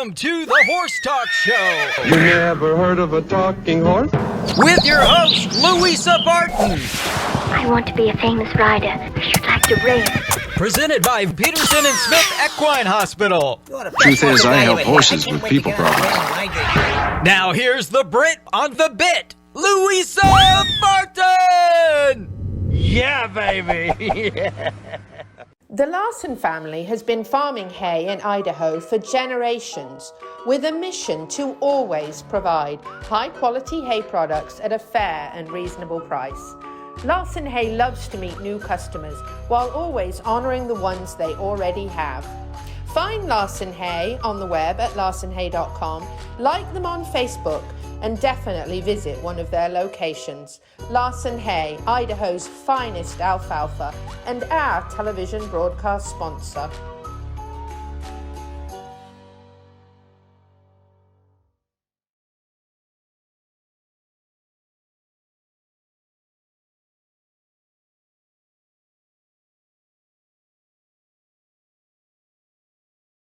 Welcome to the Horse Talk Show. You never heard of a talking horse? With your host, Louisa Barton. I want to be a famous rider. I should like to race. Presented by Peterson and Smith Equine Hospital. Truth is, I help horses with people problems. Now here's the Brit on the bit, Louisa Barton. Yeah, baby. The Larson family has been farming hay in Idaho for generations with a mission to always provide high-quality hay products at a fair and reasonable price. Larson Hay loves to meet new customers while always honoring the ones they already have. Find Larson Hay on the web at larsonhay.com, like them on Facebook, and definitely visit one of their locations. Larson Hay, Idaho's finest alfalfa, and our television broadcast sponsor.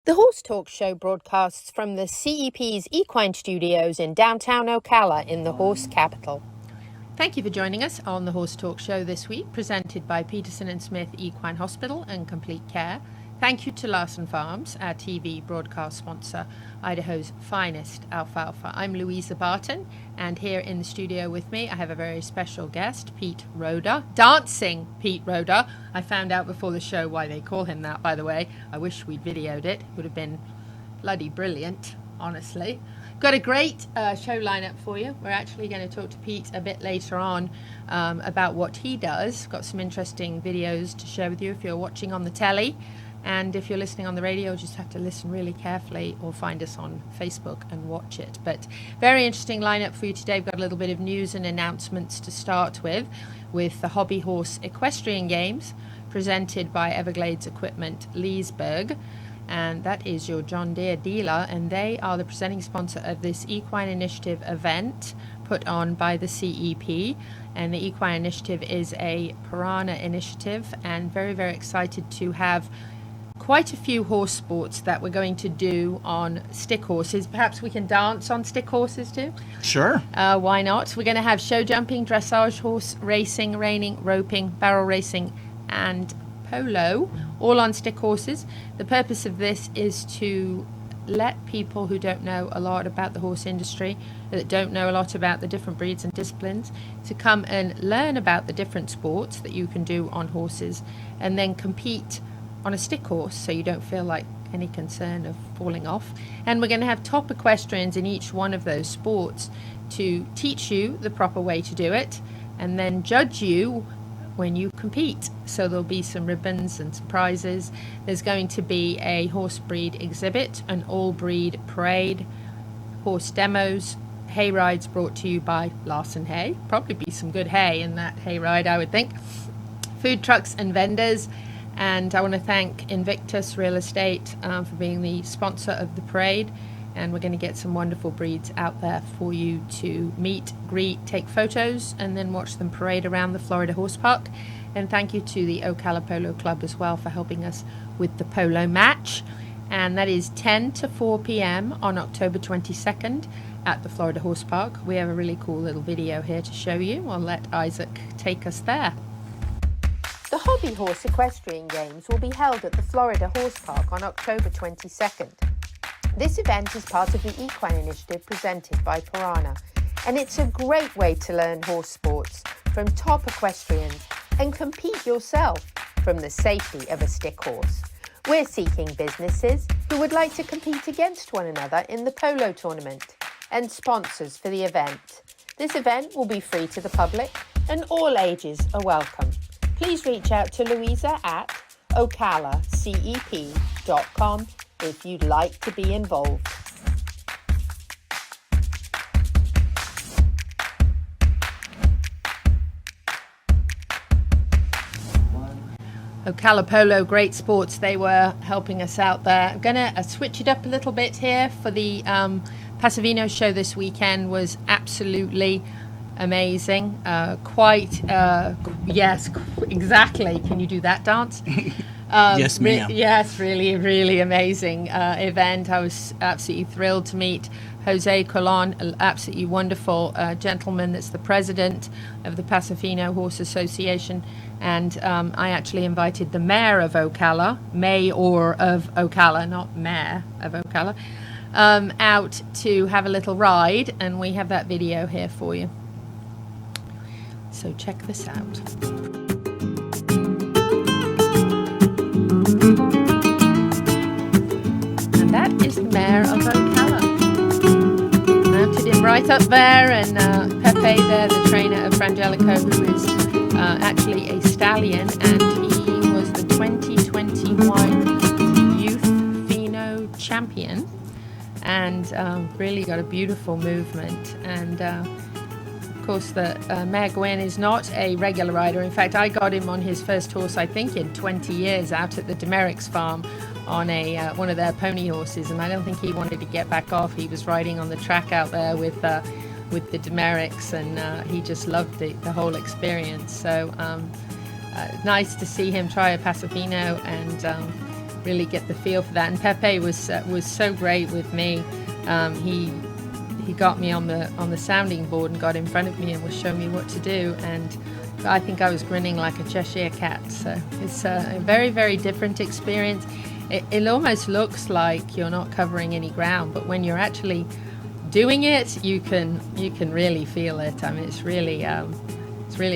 The Horse Talk Show broadcasts from the CEP's Equine Studios in downtown Ocala in the horse capital. Thank you for joining us on the Horse Talk Show this week, presented by Peterson and Smith Equine Hospital and Complete Care. Thank you to Larson Farms, our TV broadcast sponsor, Idaho's finest alfalfa. I'm Louisa Barton, and here in the studio with me, I have a very special guest, Pete Rodda, dancing Pete Rodda. I found out before the show why they call him that, by the way. I wish we'd videoed it. It would have been bloody brilliant, honestly. Got a great show lineup for you. We're actually going to talk to Pete a bit later on about what he does. Got some interesting videos to share with you if you're watching on the telly. And if you're listening on the radio, just have to listen really carefully or find us on Facebook and watch it. But very interesting lineup for you today. We've got a little bit of news and announcements to start with the Hobby Horse Equestrian Games presented by Everglades Equipment Leesburg. And that is your John Deere dealer, and they are the presenting sponsor of this Equine Initiative event put on by the CEP. And the Equine Initiative is a Piranha initiative, and very, very excited to have quite a few horse sports that we're going to do on stick horses. Perhaps we can dance on stick horses too? Sure. Why not? We're going to have show jumping, dressage, horse racing, reining, roping, barrel racing, and polo, all on stick horses. The purpose of this is to let people who don't know a lot about the horse industry, that don't know a lot about the different breeds and disciplines, to come and learn about the different sports that you can do on horses and then compete on a stick horse so you don't feel like any concern of falling off. And we're going to have top equestrians in each one of those sports to teach you the proper way to do it and then judge you when you compete. So there'll be some ribbons and some prizes. There's going to be a horse breed exhibit, an all breed parade, horse demos, hay rides brought to you by Larson Hay. Probably be some good hay in that hay ride, I would think. Food trucks and vendors. And I want to thank Invictus Real Estate for being the sponsor of the parade. And we're going to get some wonderful breeds out there for you to meet, greet, take photos, and then watch them parade around the Florida Horse Park. And thank you to the Ocala Polo Club as well for helping us with the polo match. And that is 10 to 4 p.m. on October 22nd at the Florida Horse Park. We have a really cool little video here to show you. I'll let Isaac take us there. The Hobby Horse Equestrian Games will be held at the Florida Horse Park on October 22nd. This event is part of the Equine Initiative presented by Piranha, and it's a great way to learn horse sports from top equestrians and compete yourself from the safety of a stick horse. We're seeking businesses who would like to compete against one another in the polo tournament and sponsors for the event. This event will be free to the public and all ages are welcome. Please reach out to Louisa at ocalacep.com if you'd like to be involved. Ocala Polo, great sports. They were helping us out there. I'm going to switch it up a little bit here for the Paso Fino show this weekend. Was absolutely amazing. Yes, exactly. Can you do that dance? Yes, ma'am. Yes, really, really amazing event. I was absolutely thrilled to meet Jose Colon, an absolutely wonderful gentleman that's the president of the Paso Fino Horse Association. And I actually invited the mayor of Ocala, not mayor of Ocala, out to have a little ride. And we have that video here for you. So check this out. And that is the mayor of Ocala. Mounted him right up there, and Pepe there, the trainer of Frangelico, who is actually a stallion, and he was the 2021 Youth Pheno champion, and really got a beautiful movement. And of course, the Mare Gwen is not a regular rider. In fact, I got him on his first horse, I think, in 20 years out at the Demericks farm on one of their pony horses, and I don't think he wanted to get back off. He was riding on the track out there with the Demericks, and he just loved the whole experience. So nice to see him try a Paso Fino and really get the feel for that. And Pepe was so great with me. He got me on the sounding board and got in front of me and was showing me what to do, and I think I was grinning like a Cheshire cat. So it's a very, very different experience. It almost looks like you're not covering any ground, but when you're actually doing it, you can really feel it. I mean, it's really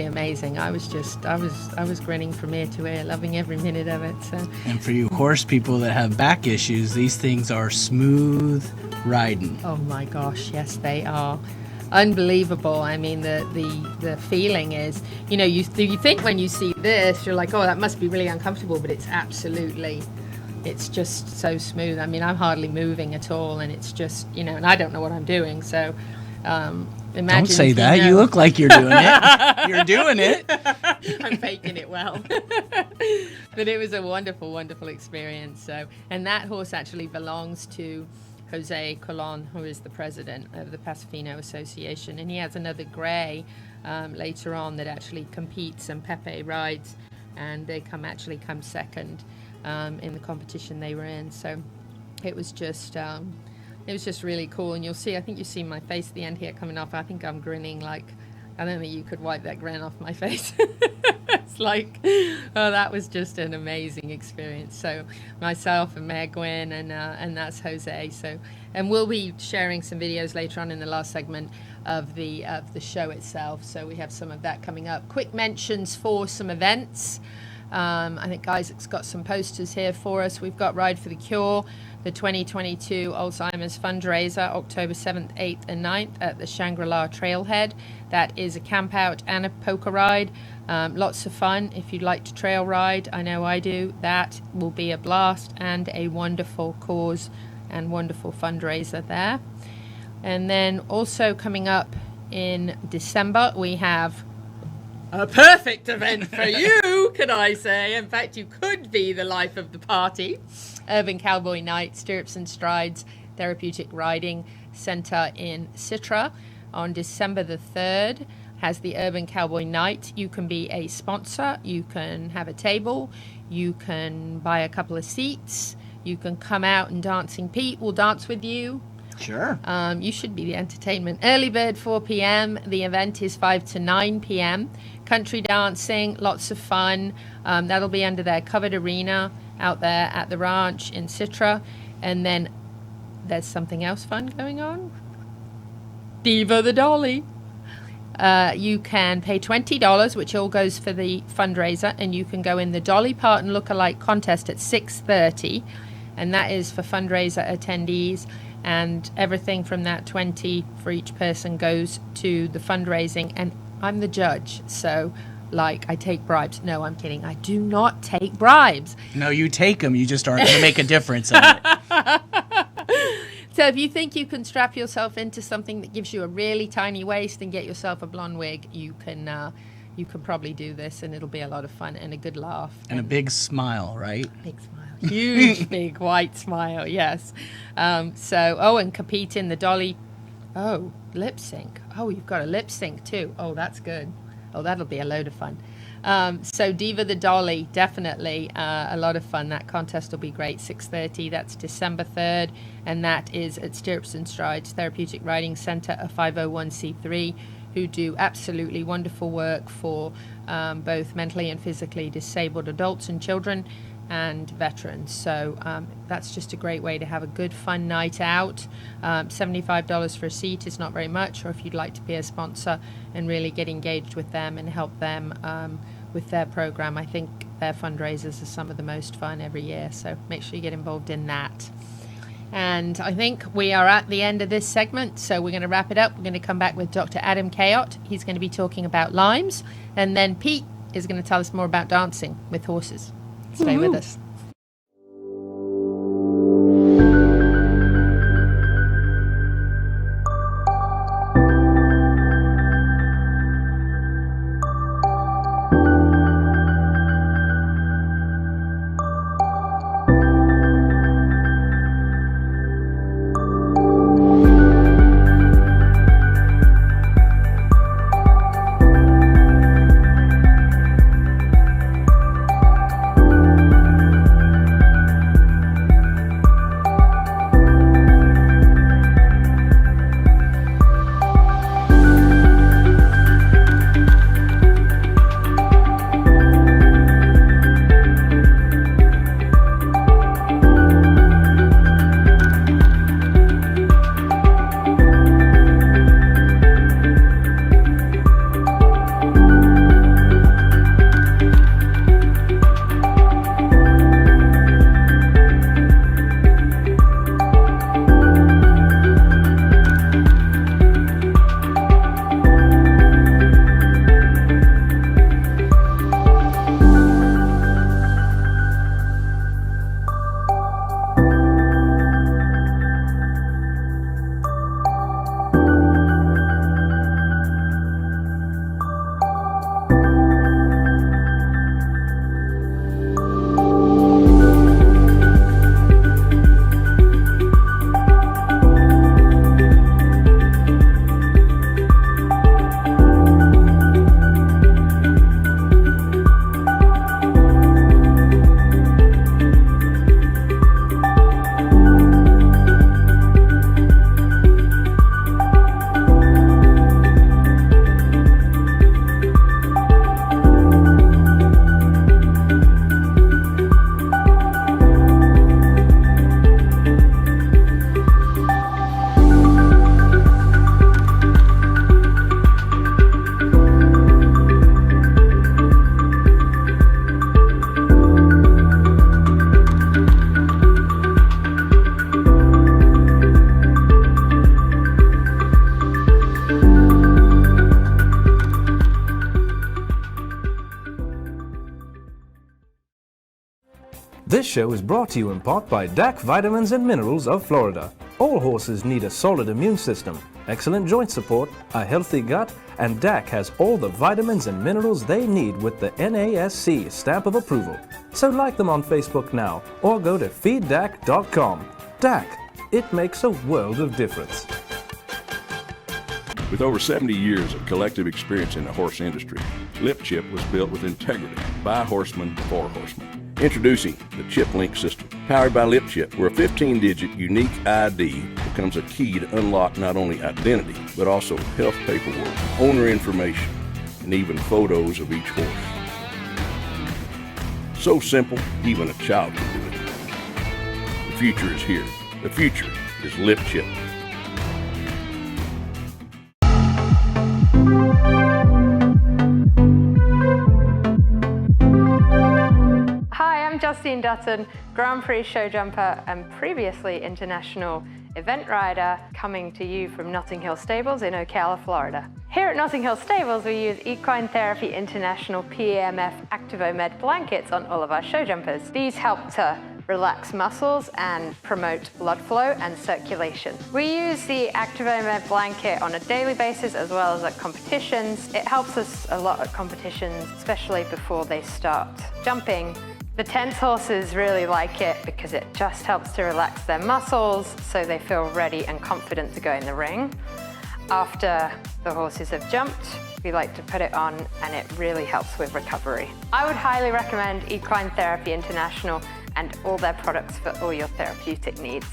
amazing. I was grinning from ear to ear, loving every minute of it. So. And for you horse people that have back issues, these things are smooth riding. Oh my gosh, yes they are. Unbelievable. I mean, the feeling is, you think when you see this, you're like, oh, that must be really uncomfortable, but it's just so smooth. I mean, I'm hardly moving at all, and it's just, and I don't know what I'm doing. So, imagine. Don't say that. You look like you're doing it. You're doing it. I'm faking it well. But it was a wonderful, wonderful experience. So, and that horse actually belongs to Jose Colon, who is the president of the Paso Fino Association, and he has another grey later on that actually competes, and Pepe rides, and they come second in the competition they were in. So it was just really cool. And you'll see, I think you see my face at the end here coming off. I think I'm grinning like, I don't think you could wipe that grin off my face. It's like, oh, that was just an amazing experience. So myself and Mare Gwen, and that's Jose. So, and we'll be sharing some videos later on in the last segment of the show itself. So we have some of that coming up. Quick mentions for some events. I think Isaac's got some posters here for us. We've got Ride for the Cure, the 2022 Alzheimer's fundraiser, October 7th, 8th, and 9th at the Shangri-La Trailhead. That is a camp out and a poker ride. Lots of fun if you'd like to trail ride. I know I do. That will be a blast and a wonderful cause and wonderful fundraiser there. And then also coming up in December, we have a perfect event for you, could I say. In fact, you could be the life of the party. Urban Cowboy Night, Stirrups and Strides Therapeutic Riding Center in Citra on December the 3rd. Has the Urban Cowboy Night. You can be a sponsor. You can have a table. You can buy a couple of seats. You can come out, and Dancing Pete will dance with you. Sure. You should be the entertainment. Early bird 4 p.m. The event is 5 to 9 p.m. Country dancing, lots of fun. That'll be under their covered arena out there at the ranch in Citra. And then there's something else fun going on. Diva the Dolly. You can pay $20, which all goes for the fundraiser, and you can go in the Dolly Parton Lookalike contest at 6:30, and that is for fundraiser attendees. And everything from that 20 for each person goes to the fundraising, and I'm the judge, so like I take bribes. No, I'm kidding. I do not take bribes. No, you take them. You just aren't going to make a difference in it. So if you think you can strap yourself into something that gives you a really tiny waist and get yourself a blonde wig, you can probably do this, and it'll be a lot of fun and a good laugh. And a big smile, right? Big smile. Huge, big white smile, yes. And compete in the Dolly. Oh, lip sync. Oh, you've got a lip sync too. Oh, that's good. Oh, that'll be a load of fun. So Diva the Dolly, definitely a lot of fun. That contest will be great. 6:30. That's December 3rd, and that is at Stirrups and Strides Therapeutic Riding Center, a 501c3, who do absolutely wonderful work for both mentally and physically disabled adults and children and veterans. So that's just a great way to have a good fun night out. $75 for a seat is not very much, or if you'd like to be a sponsor and really get engaged with them and help them with their program, I think their fundraisers are some of the most fun every year, so make sure you get involved in that. And I think we are at the end of this segment, so we're going to wrap it up. We're going to come back with Dr. Adam Cayot. He's going to be talking about Lyme's, and then Pete is going to tell us more about dancing with horses. Stay with us. This show is brought to you in part by DAC Vitamins and Minerals of Florida. All horses need a solid immune system, excellent joint support, a healthy gut, and DAC has all the vitamins and minerals they need with the NASC stamp of approval. So like them on Facebook now, or go to feeddac.com. DAC, it makes a world of difference. With over 70 years of collective experience in the horse industry, Lip Chip was built with integrity by horsemen for horsemen. Introducing the Chip Link system, powered by Lip Chip, where a 15-digit unique ID becomes a key to unlock not only identity, but also health paperwork, owner information, and even photos of each horse. So simple, even a child can do it. The future is here. The future is Lip Chip. Justine Dutton, Grand Prix show jumper and previously international event rider, coming to you from Notting Hill Stables in Ocala, Florida. Here at Notting Hill Stables, we use Equine Therapy International PEMF Activomed blankets on all of our show jumpers. These help to relax muscles and promote blood flow and circulation. We use the Activomed blanket on a daily basis as well as at competitions. It helps us a lot at competitions, especially before they start jumping. The tense horses really like it because it just helps to relax their muscles so they feel ready and confident to go in the ring. After the horses have jumped, We like to put it on and it really helps with recovery. I would highly recommend Equine Therapy International and all their products for all your therapeutic needs.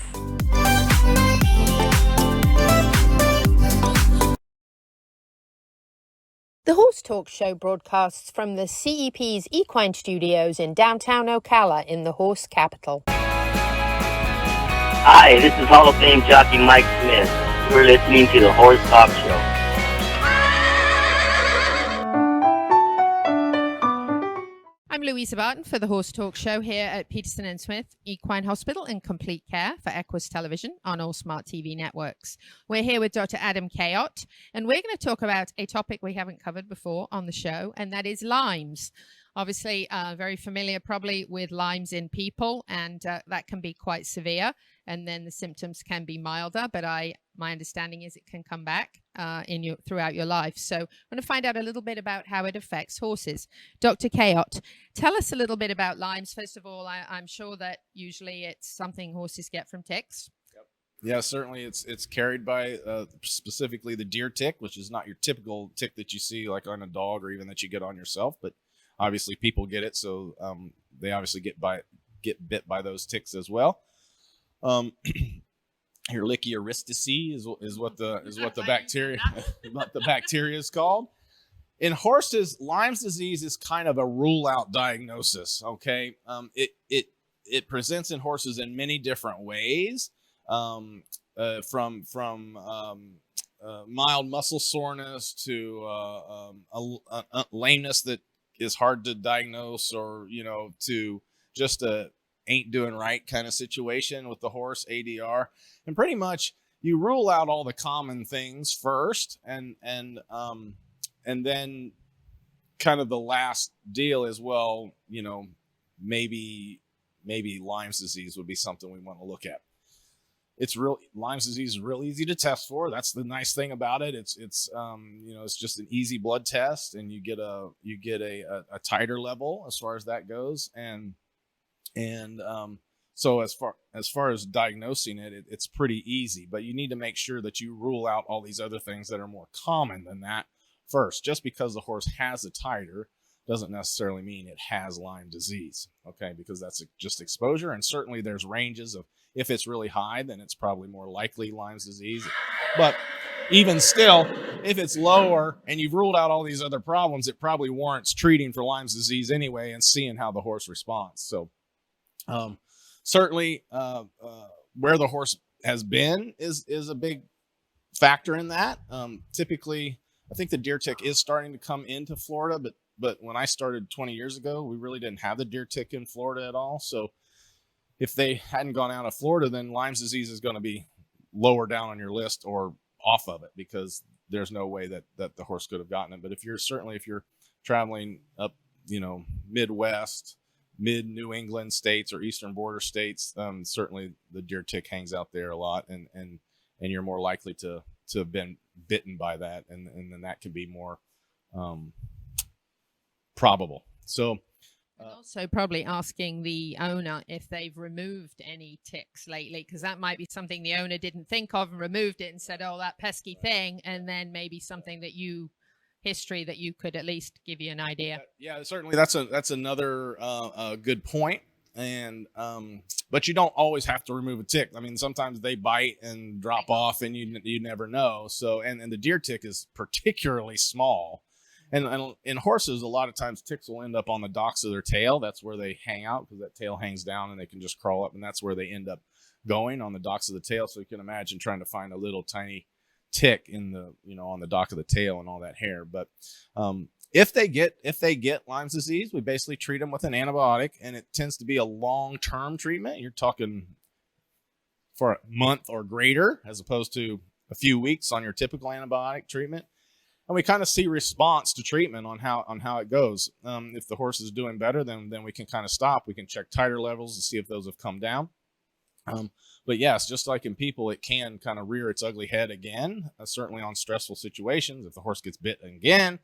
The Horse Talk Show broadcasts from the CEP's Equine Studios in downtown Ocala in the horse capital. Hi, this is Hall of Fame jockey Mike Smith. You're listening to the Horse Talk Show. I'm Louisa Barton for the Horse Talk Show here at Peterson and Smith Equine Hospital in complete care for Equus Television on all smart TV networks. We're here with Dr. Adam Cayot, and we're going to talk about a topic we haven't covered before on the show, and that is Lyme's. Obviously, very familiar probably with Lyme's in people, and that can be quite severe, and then the symptoms can be milder, but my understanding is it can come back throughout your life. So I'm going to find out a little bit about how it affects horses. Dr. Cayot, tell us a little bit about Lyme's. First of all, I'm sure that usually it's something horses get from ticks. Yeah, certainly it's carried by specifically the deer tick, which is not your typical tick that you see like on a dog or even that you get on yourself, but obviously people get it, so they obviously get bit by those ticks as well. Ehrlichioristicea is what the bacteria is called. In horses, Lyme's disease is kind of a rule out diagnosis. Okay, it presents in horses in many different ways, from mild muscle soreness to a lameness that is hard to diagnose, or to just a ain't doing right kind of situation with the horse, ADR. And pretty much you rule out all the common things first, and then kind of the last deal is, well, maybe Lyme's disease would be something we want to look at. Lyme's disease is real easy to test for. That's the nice thing about it. It's just an easy blood test, and you get a titer level as far as that goes. So as far as diagnosing it, it's pretty easy, but you need to make sure that you rule out all these other things that are more common than that first. Just because the horse has a titer doesn't necessarily mean it has Lyme disease, okay? Because that's just exposure, and certainly there's ranges of, if it's really high, then it's probably more likely Lyme's disease. But even still, if it's lower and you've ruled out all these other problems, it probably warrants treating for Lyme's disease anyway and seeing how the horse responds. So certainly where the horse has been is a big factor in that. Typically, I think the deer tick is starting to come into Florida, but when I started 20 years ago, we really didn't have the deer tick in Florida at all. So if they hadn't gone out of Florida, then Lyme's disease is going to be lower down on your list or off of it, because there's no way that the horse could have gotten it. But if you're traveling up, Midwest, mid-New England states or eastern border states, certainly the deer tick hangs out there a lot, and you're more likely to have been bitten by that, and then that can be more probable. So and also probably asking the owner if they've removed any ticks lately, because that might be something the owner didn't think of and removed it and said, oh, that pesky thing, and then maybe something that history that you could at least give you an idea. Yeah, certainly that's another good point. And but you don't always have to remove a tick. I mean, sometimes they bite and drop off, and you never know. So and the deer tick is particularly small. And in horses, a lot of times ticks will end up on the docks of their tail. That's where they hang out, because that tail hangs down and they can just crawl up, and that's where they end up going, on the docks of the tail. So you can imagine trying to find a little tiny tick in the on the dock of the tail and all that hair. But if they get Lyme's disease, we basically treat them with an antibiotic, and it tends to be a long-term treatment. You're talking for a month or greater, as opposed to a few weeks on your typical antibiotic treatment. And we kind of see response to treatment on how it goes. If the horse is doing better, then we can kind of stop. We can check titer levels to see if those have come down. But yes, just like in people, it can kind of rear its ugly head again, certainly on stressful situations. If the horse gets bit again,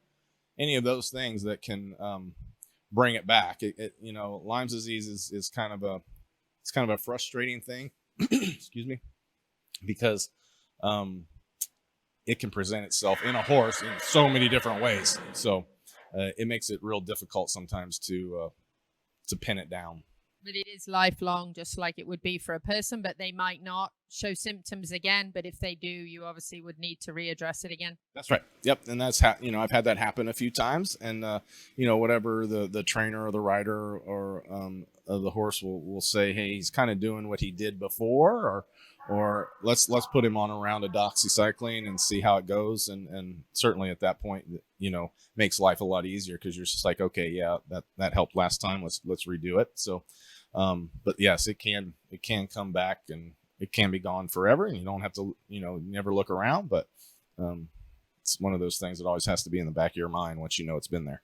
any of those things that can bring it back. Lyme's disease is kind of a frustrating thing. Excuse me, because it can present itself in a horse in so many different ways. So it makes it real difficult sometimes to pin it down. But it is lifelong, just like it would be for a person, but they might not show symptoms again. But if they do, you obviously would need to readdress it again. That's right. Yep. And that's I've had that happen a few times, and whatever the trainer or the rider or the horse will say, hey, he's kind of doing what he did before, or let's put him on a round of doxycycline and see how it goes. And certainly at that point, makes life a lot easier, because you're just like, okay, yeah, that helped last time. Let's redo it. So, but yes, it can come back, and it can be gone forever, and you don't have to, never look around. But it's one of those things that always has to be in the back of your mind once you know it's been there.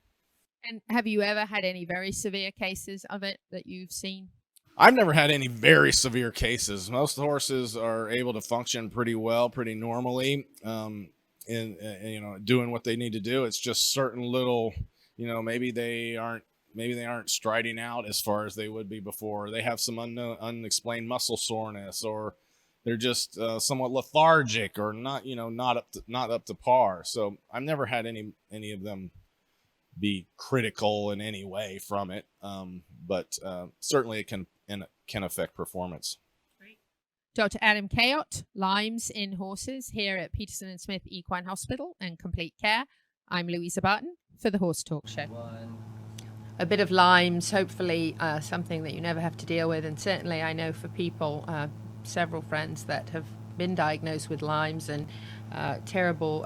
And have you ever had any very severe cases of it that you've seen? I've never had any very severe cases. Most horses are able to function pretty well, pretty normally, in doing what they need to do. It's just certain little, maybe they aren't striding out as far as they would be before. They have some unexplained muscle soreness, or they're just somewhat lethargic, or not up to par. So I've never had any of them be critical in any way from it, but certainly it can affect performance. Great. Dr. Adam Cayot, Lymes in horses, here at Peterson and Smith Equine Hospital and Complete Care. I'm Louisa Barton for the Horse Talk Show. A bit of Lymes, hopefully something that you never have to deal with, and certainly I know for people, several friends that have been diagnosed with Lymes, and terrible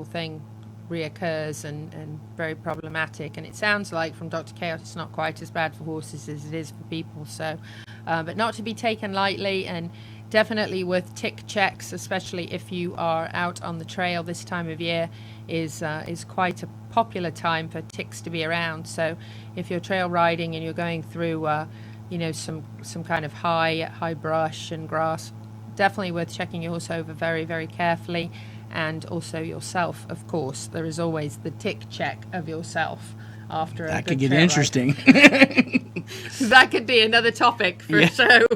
thing reoccurs and very problematic. And it sounds like from Dr. Cayot it's not quite as bad for horses as it is for people. So, but not to be taken lightly, and definitely with tick checks, especially if you are out on the trail this time of year, is quite a popular time for ticks to be around. So if you're trail riding and you're going through, some kind of high brush and grass, definitely worth checking your horse over very, very carefully. And also yourself, of course. There is always the tick check of yourself after a that good could get trail interesting. That could be another topic for a show.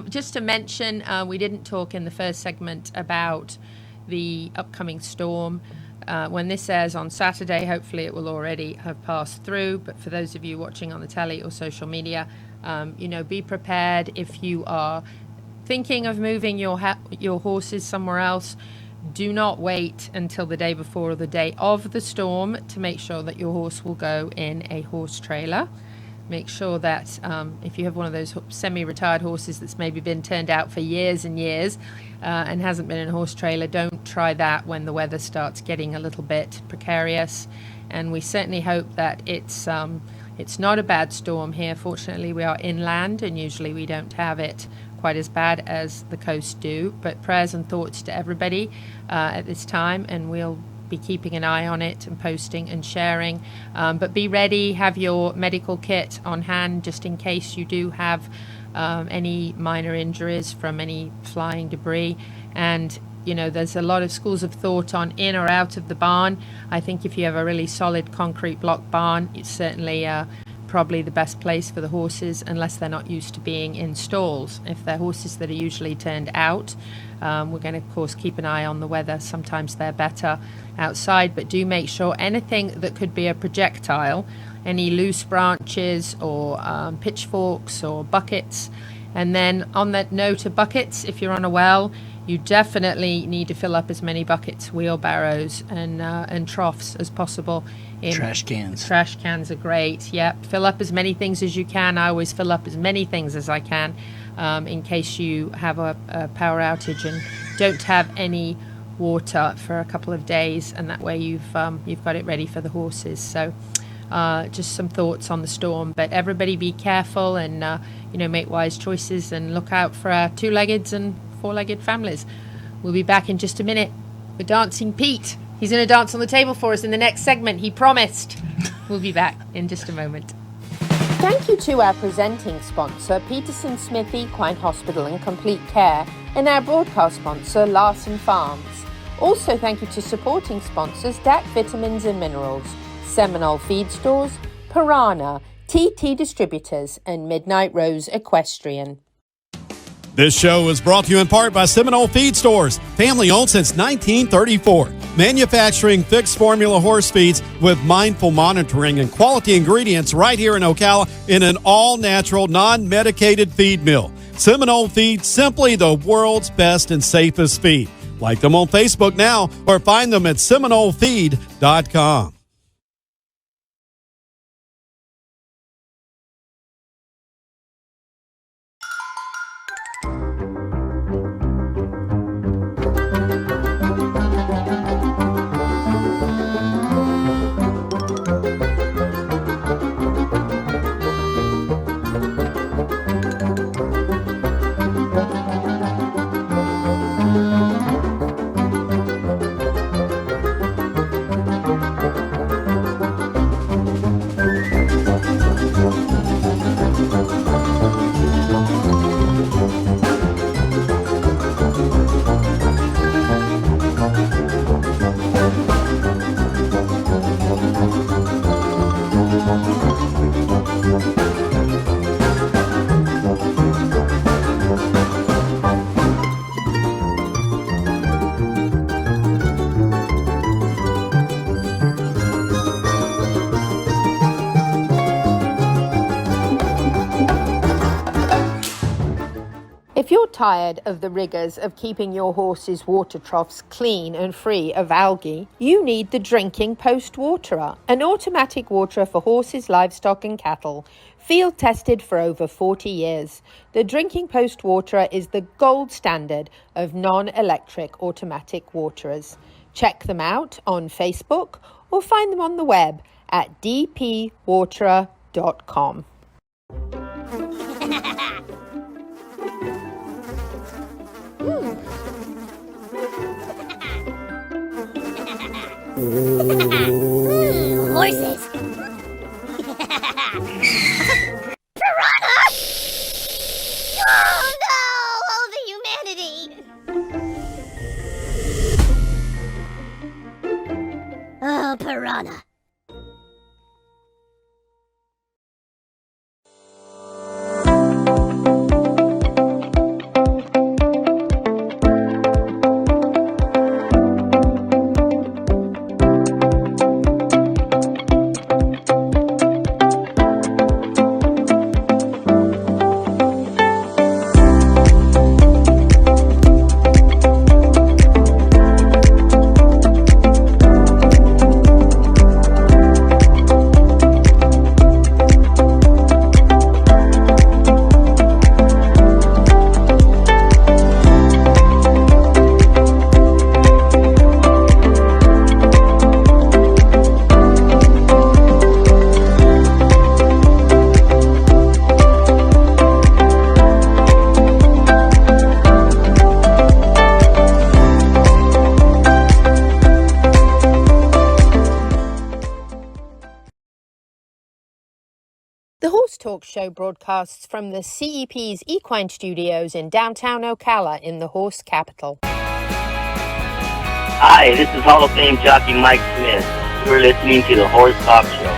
Just to mention, we didn't talk in the first segment about the upcoming storm. When this airs on Saturday, hopefully it will already have passed through. But for those of you watching on the telly or social media, be prepared. If you are thinking of moving your horses somewhere else, do not wait until the day before or the day of the storm to make sure that your horse will go in a horse trailer. Make sure that if you have one of those semi-retired horses that's maybe been turned out for years and years and hasn't been in a horse trailer, don't try that when the weather starts getting a little bit precarious. And we certainly hope that it's not a bad storm here. Fortunately, we are inland, and usually we don't have it quite as bad as the coast do. But prayers and thoughts to everybody at this time, and we'll be keeping an eye on it and posting and sharing. But be ready, have your medical kit on hand just in case you do have any minor injuries from any flying debris. And there's a lot of schools of thought on in or out of the barn. I think if you have a really solid concrete block barn, it's certainly probably the best place for the horses, unless they're not used to being in stalls. If they're horses that are usually turned out, we're going to, of course, keep an eye on the weather. Sometimes they're better outside, but do make sure anything that could be a projectile, any loose branches or pitchforks or buckets. And then on that note of buckets, if you're on a well, you definitely need to fill up as many buckets, wheelbarrows, and troughs as possible. Trash cans. Trash cans are great. Yep. Fill up as many things as you can. I always fill up as many things as I can in case you have a power outage and don't have any water for a couple of days, and that way you've got it ready for the horses. So just some thoughts on the storm. But everybody be careful and make wise choices and look out for our two-leggeds and four-legged families. We'll be back in just a minute with Dancing Pete. He's going to dance on the table for us in the next segment. He promised. We'll be back in just a moment. Thank you to our presenting sponsor, Peterson Smith Equine Hospital and Complete Care, and our broadcast sponsor, Larson Farms. Also, thank you to supporting sponsors, DAC Vitamins and Minerals, Seminole Feed Stores, Piranha, TT Distributors, and Midnight Rose Equestrian. This show is brought to you in part by Seminole Feed Stores, family owned since 1934. Manufacturing fixed formula horse feeds with mindful monitoring and quality ingredients right here in Ocala in an all-natural, non-medicated feed mill. Seminole Feed, simply the world's best and safest feed. Like them on Facebook now or find them at SeminoleFeed.com. If you're tired of the rigors of keeping your horse's water troughs clean and free of algae, you need the Drinking Post Waterer, an automatic waterer for horses, livestock and cattle, field tested for over 40 years. The Drinking Post Waterer is the gold standard of non-electric automatic waterers. Check them out on Facebook or find them on the web at dpwaterer.com. Horses. Piranha! Oh no! All the humanity! Oh, piranha. The Horse Talk Show broadcasts from the CEP's Equine Studios in downtown Ocala in the horse capital. Hi, this is Hall of Fame jockey Mike Smith. You're listening to the Horse Talk Show.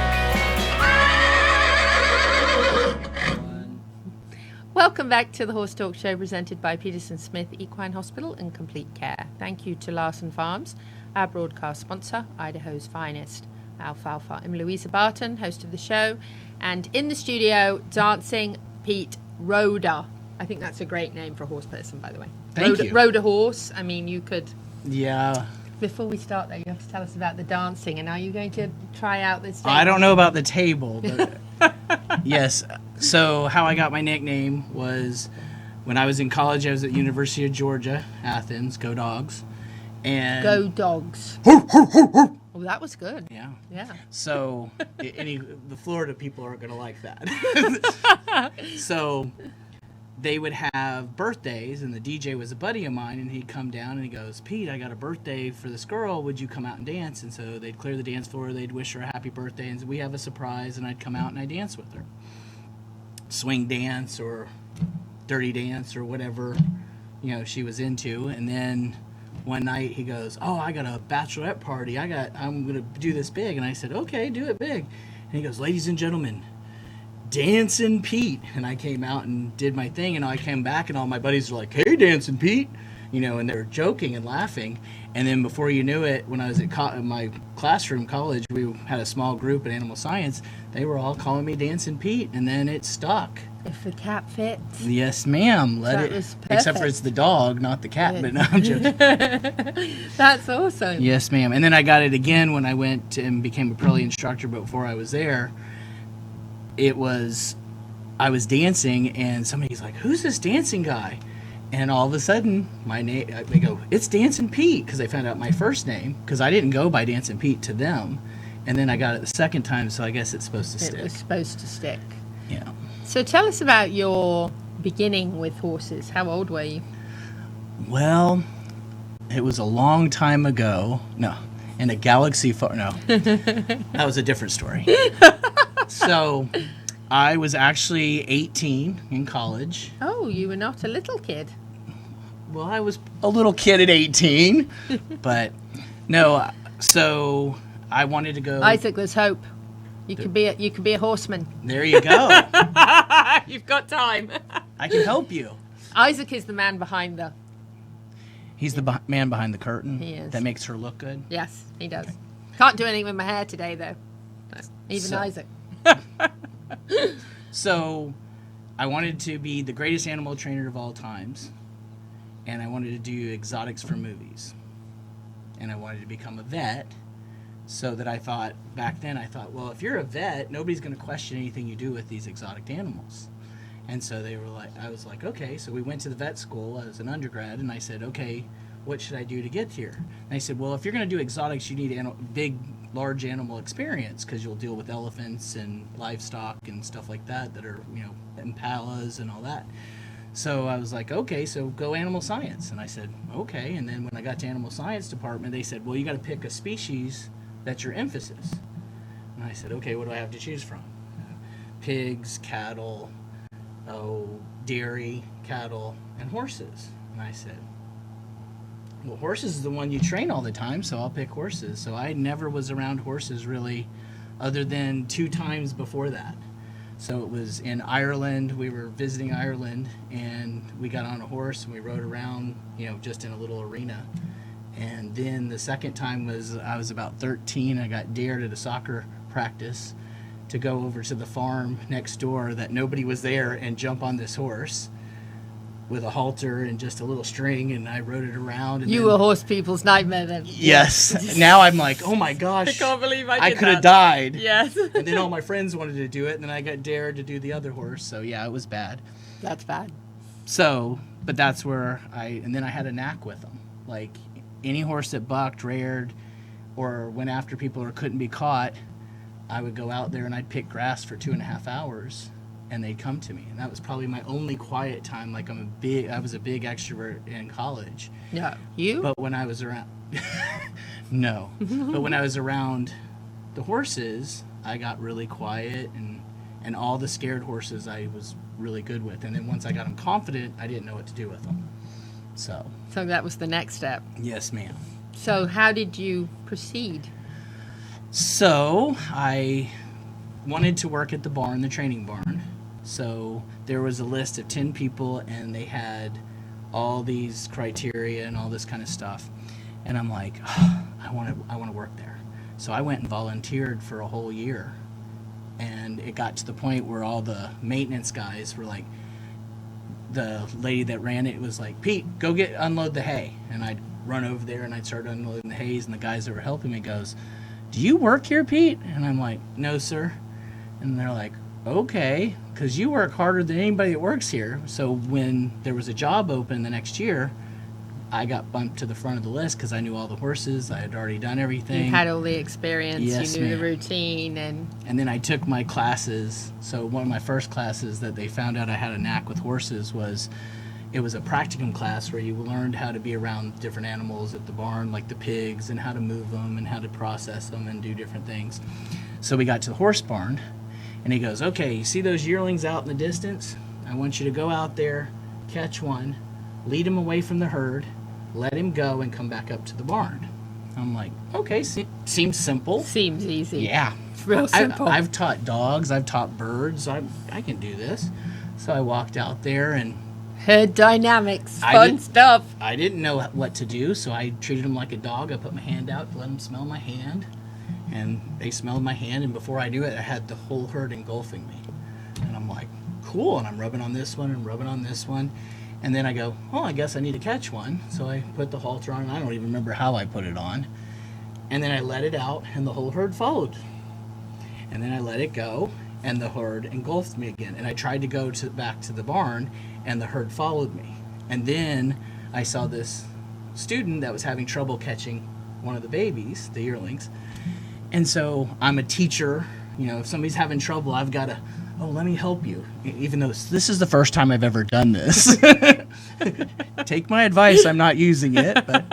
Welcome back to the Horse Talk Show presented by Peterson Smith Equine Hospital and Complete Care. Thank you to Larson Farms, our broadcast sponsor, Idaho's finest alfalfa. I'm Louisa Barton, host of the show, and in the studio, dancing Pete Rodda. I think that's a great name for a horse person, by the way. Thank you. Rodda horse. I mean, you could... Yeah. Before we start, though, you have to tell us about the dancing, and are you going to try out this table? I don't know about the table, but yes. So how I got my nickname was when I was in college. I was at University of Georgia, Athens. Go Dogs! And Go Dogs! Oh, that was good. Yeah. Yeah. So the Florida people aren't going to like that. So they would have birthdays, and the DJ was a buddy of mine, and he'd come down and he goes, Pete, I got a birthday for this girl. Would you come out and dance? And so they'd clear the dance floor. They'd wish her a happy birthday, and we have a surprise, and I'd come out and I'd dance with her. Swing dance or dirty dance or whatever, she was into. And then one night he goes, oh, I got a bachelorette party. I'm going to do this big. And I said, okay, do it big. And he goes, ladies and gentlemen, Dancing Pete. And I came out and did my thing, and I came back, and all my buddies were like, hey, Dancing Pete. And they were joking and laughing. And then before you knew it, when I was at my classroom, college, we had a small group in animal science. They were all calling me Dancing Pete, and then it stuck. If the cat fits. Yes, ma'am. Let it. Except for it's the dog, not the cat. But no, I'm joking. That's awesome. Yes, ma'am. And then I got it again when I went and became a Pirelli instructor. But before I was there, I was dancing, and somebody's like, "Who's this dancing guy?" And all of a sudden, they go, it's Dancing Pete, because they found out my first name, because I didn't go by Dancing Pete to them. And then I got it the second time, so I guess it's supposed to stick. It was supposed to stick. Yeah. So tell us about your beginning with horses. How old were you? Well, it was a long time ago. No, in a galaxy far. No, that was a different story. So I was actually 18 in college. Oh, you were not a little kid. Well, I was a little kid at 18, but no. So I wanted to go. Isaac, there's hope. You could be a horseman. There you go. You've got time. I can help you. Isaac is the man behind the. He's the man behind the curtain. He is. That makes her look good. Yes, he does. Can't do anything with my hair today, though. Even Isaac. So, I wanted to be the greatest animal trainer of all times, and I wanted to do exotics for movies, and I wanted to become a vet, so that back then I thought, well, if you're a vet, nobody's going to question anything you do with these exotic animals. And so I was like, okay. So we went to the vet school as an undergrad, and I said, okay, what should I do to get here? And they said, well, if you're going to do exotics, you need big, large animal experience, because you'll deal with elephants and livestock and stuff like that are, impalas and all that. So I was like, okay, so go animal science. And I said, okay. And then when I got to animal science department, they said, well, you got to pick a species that's your emphasis. And I said, okay, what do I have to choose from? Pigs, cattle, dairy, cattle, and horses. And I said, well, horses is the one you train all the time, so I'll pick horses. So I never was around horses really, other than 2 times before that. So it was in Ireland. We were visiting Ireland, and we got on a horse and we rode around, just in a little arena. And then the second time I was about 13. I got dared at a soccer practice to go over to the farm next door that nobody was there and jump on this horse with a halter and just a little string, and I rode it around. And you were horse people's nightmare then. Yes. Now I'm like, oh my gosh. I can't believe I could have died. Yes. And then all my friends wanted to do it, and then I got dared to do the other horse. So yeah, it was bad. That's bad. So, but that's where and then I had a knack with them. Like any horse that bucked, reared, or went after people or couldn't be caught, I would go out there and I'd pick grass for 2.5 hours. And they'd come to me, and that was probably my only quiet time. Like I was a big extrovert in college. Yeah, you? But when I was around, no. But when I was around the horses, I got really quiet, and all the scared horses I was really good with. And then once I got them confident, I didn't know what to do with them. So that was the next step. Yes, ma'am. So how did you proceed? So I wanted to work at the barn, the training barn. So there was a list of 10 people, and they had all these criteria and all this kind of stuff. And I'm like, oh, I want to work there. So I went and volunteered for a whole year. And it got to the point where all the maintenance guys were like, the lady that ran it was like, Pete, go unload the hay. And I'd run over there and I'd start unloading the hays, and the guys that were helping me goes, do you work here, Pete? And I'm like, no, sir. And they're like, okay, because you work harder than anybody that works here. So when there was a job open the next year, I got bumped to the front of the list because I knew all the horses. I had already done everything. You had all the experience. Yes, you knew ma'am. the routine. And then I took my classes. So one of my first classes that they found out I had a knack with horses was a practicum class where you learned how to be around different animals at the barn, like the pigs, and how to move them and how to process them and do different things. So we got to the horse barn. And he goes, okay, you see those yearlings out in the distance? I want you to go out there, catch one, lead him away from the herd, let him go, and come back up to the barn. I'm like, okay, seems simple. Seems easy. Yeah. It's real simple. I've taught dogs. I've taught birds. I can do this. So I walked out there and... Herd dynamics. Fun stuff. I didn't know what to do, so I treated them like a dog. I put my hand out to let them smell my hand. And they smelled my hand, and before I knew it, I had the whole herd engulfing me. And I'm like, cool. And I'm rubbing on this one and rubbing on this one. And then I go, oh, I guess I need to catch one. So I put the halter on, and I don't even remember how I put it on. And then I let it out, and the whole herd followed. And then I let it go, and the herd engulfed me again. And I tried to go back to the barn, and the herd followed me. And then I saw this student that was having trouble catching one of the babies, the yearlings. And so I'm a teacher. You know, if somebody's having trouble, I've got to, let me help you. Even though this is the first time I've ever done this. Take my advice, I'm not using it. But.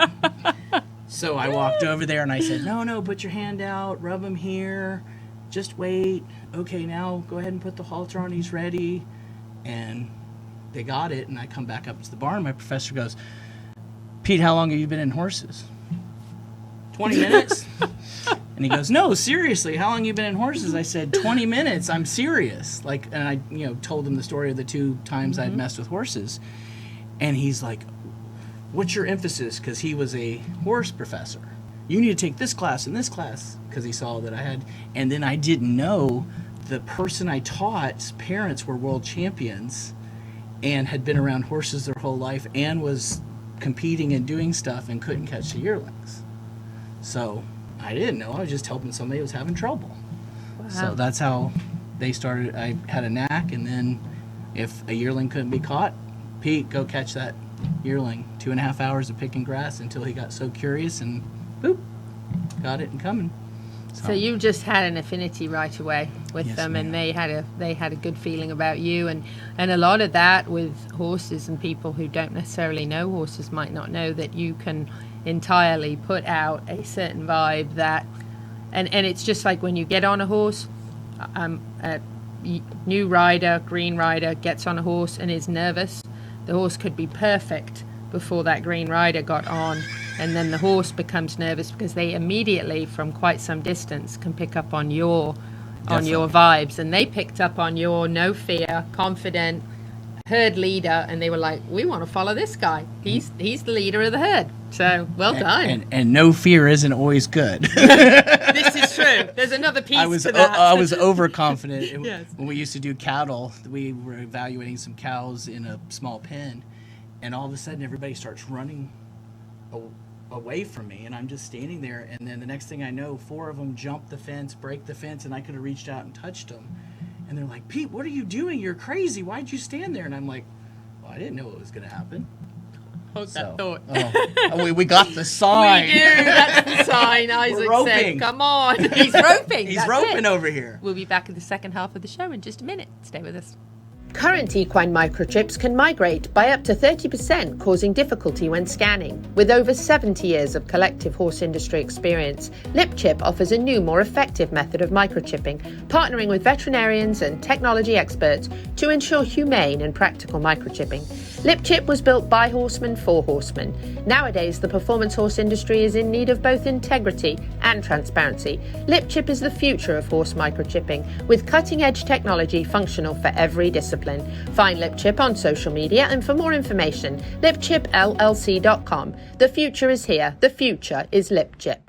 So I walked over there and I said, no, put your hand out, rub him here, just wait. Okay, now go ahead and put the halter on, he's ready. And they got it, and I come back up to the barn. My professor goes, Pete, how long have you been in horses? 20 minutes? And he goes, no, seriously, how long have you been in horses? I said, 20 minutes, I'm serious. And I told him the story of the 2 times I'd messed with horses. And he's like, what's your emphasis? Because he was a horse professor. You need to take this class and this class, because he saw that I had. And then I didn't know the person I taught's parents were world champions and had been around horses their whole life and was competing and doing stuff and couldn't catch the yearlings. So I didn't know. I was just helping somebody who was having trouble. Wow. So that's how they started. I had a knack, and then if a yearling couldn't be caught, Pete, go catch that yearling. 2.5 hours of picking grass until he got so curious, and boop, got it and coming. So you just had an affinity right away with them, ma'am. and they had a good feeling about you, and a lot of that with horses, and people who don't necessarily know horses might not know that you can entirely put out a certain vibe that, and it's just like when you get on a horse, a new rider, green rider, gets on a horse and is nervous. The horse could be perfect before that green rider got on, and then the horse becomes nervous because they immediately, from quite some distance, can pick up on your vibes, and they picked up on your no fear, confident herd leader, and they were like, we want to follow this guy. He's the leader of the herd. So well done. And no fear isn't always good. This is true. There's another piece to that. I was overconfident. Yes. When we used to do cattle, we were evaluating some cows in a small pen, and all of a sudden everybody starts running away from me, and I'm just standing there, and then the next thing I know, 4 of them jump the fence, break the fence, and I could have reached out and touched them. And they're like, Pete, what are you doing? You're crazy. Why'd you stand there? And I'm like, well, I didn't know what was going to happen. Hold that thought. We got the sign. We do. That's the sign. Isaac said, come on. He's roping. He's That's roping it. over here. We'll be back in the second half of the show in just a minute. Stay with us. Current equine microchips can migrate by up to 30%, causing difficulty when scanning. With over 70 years of collective horse industry experience, LipChip offers a new, more effective method of microchipping, partnering with veterinarians and technology experts to ensure humane and practical microchipping. LipChip was built by horsemen for horsemen. Nowadays, the performance horse industry is in need of both integrity and transparency. LipChip is the future of horse microchipping, with cutting-edge technology functional for every discipline. Find LipChip on social media, and for more information, lipchipllc.com. The future is here. The future is LipChip.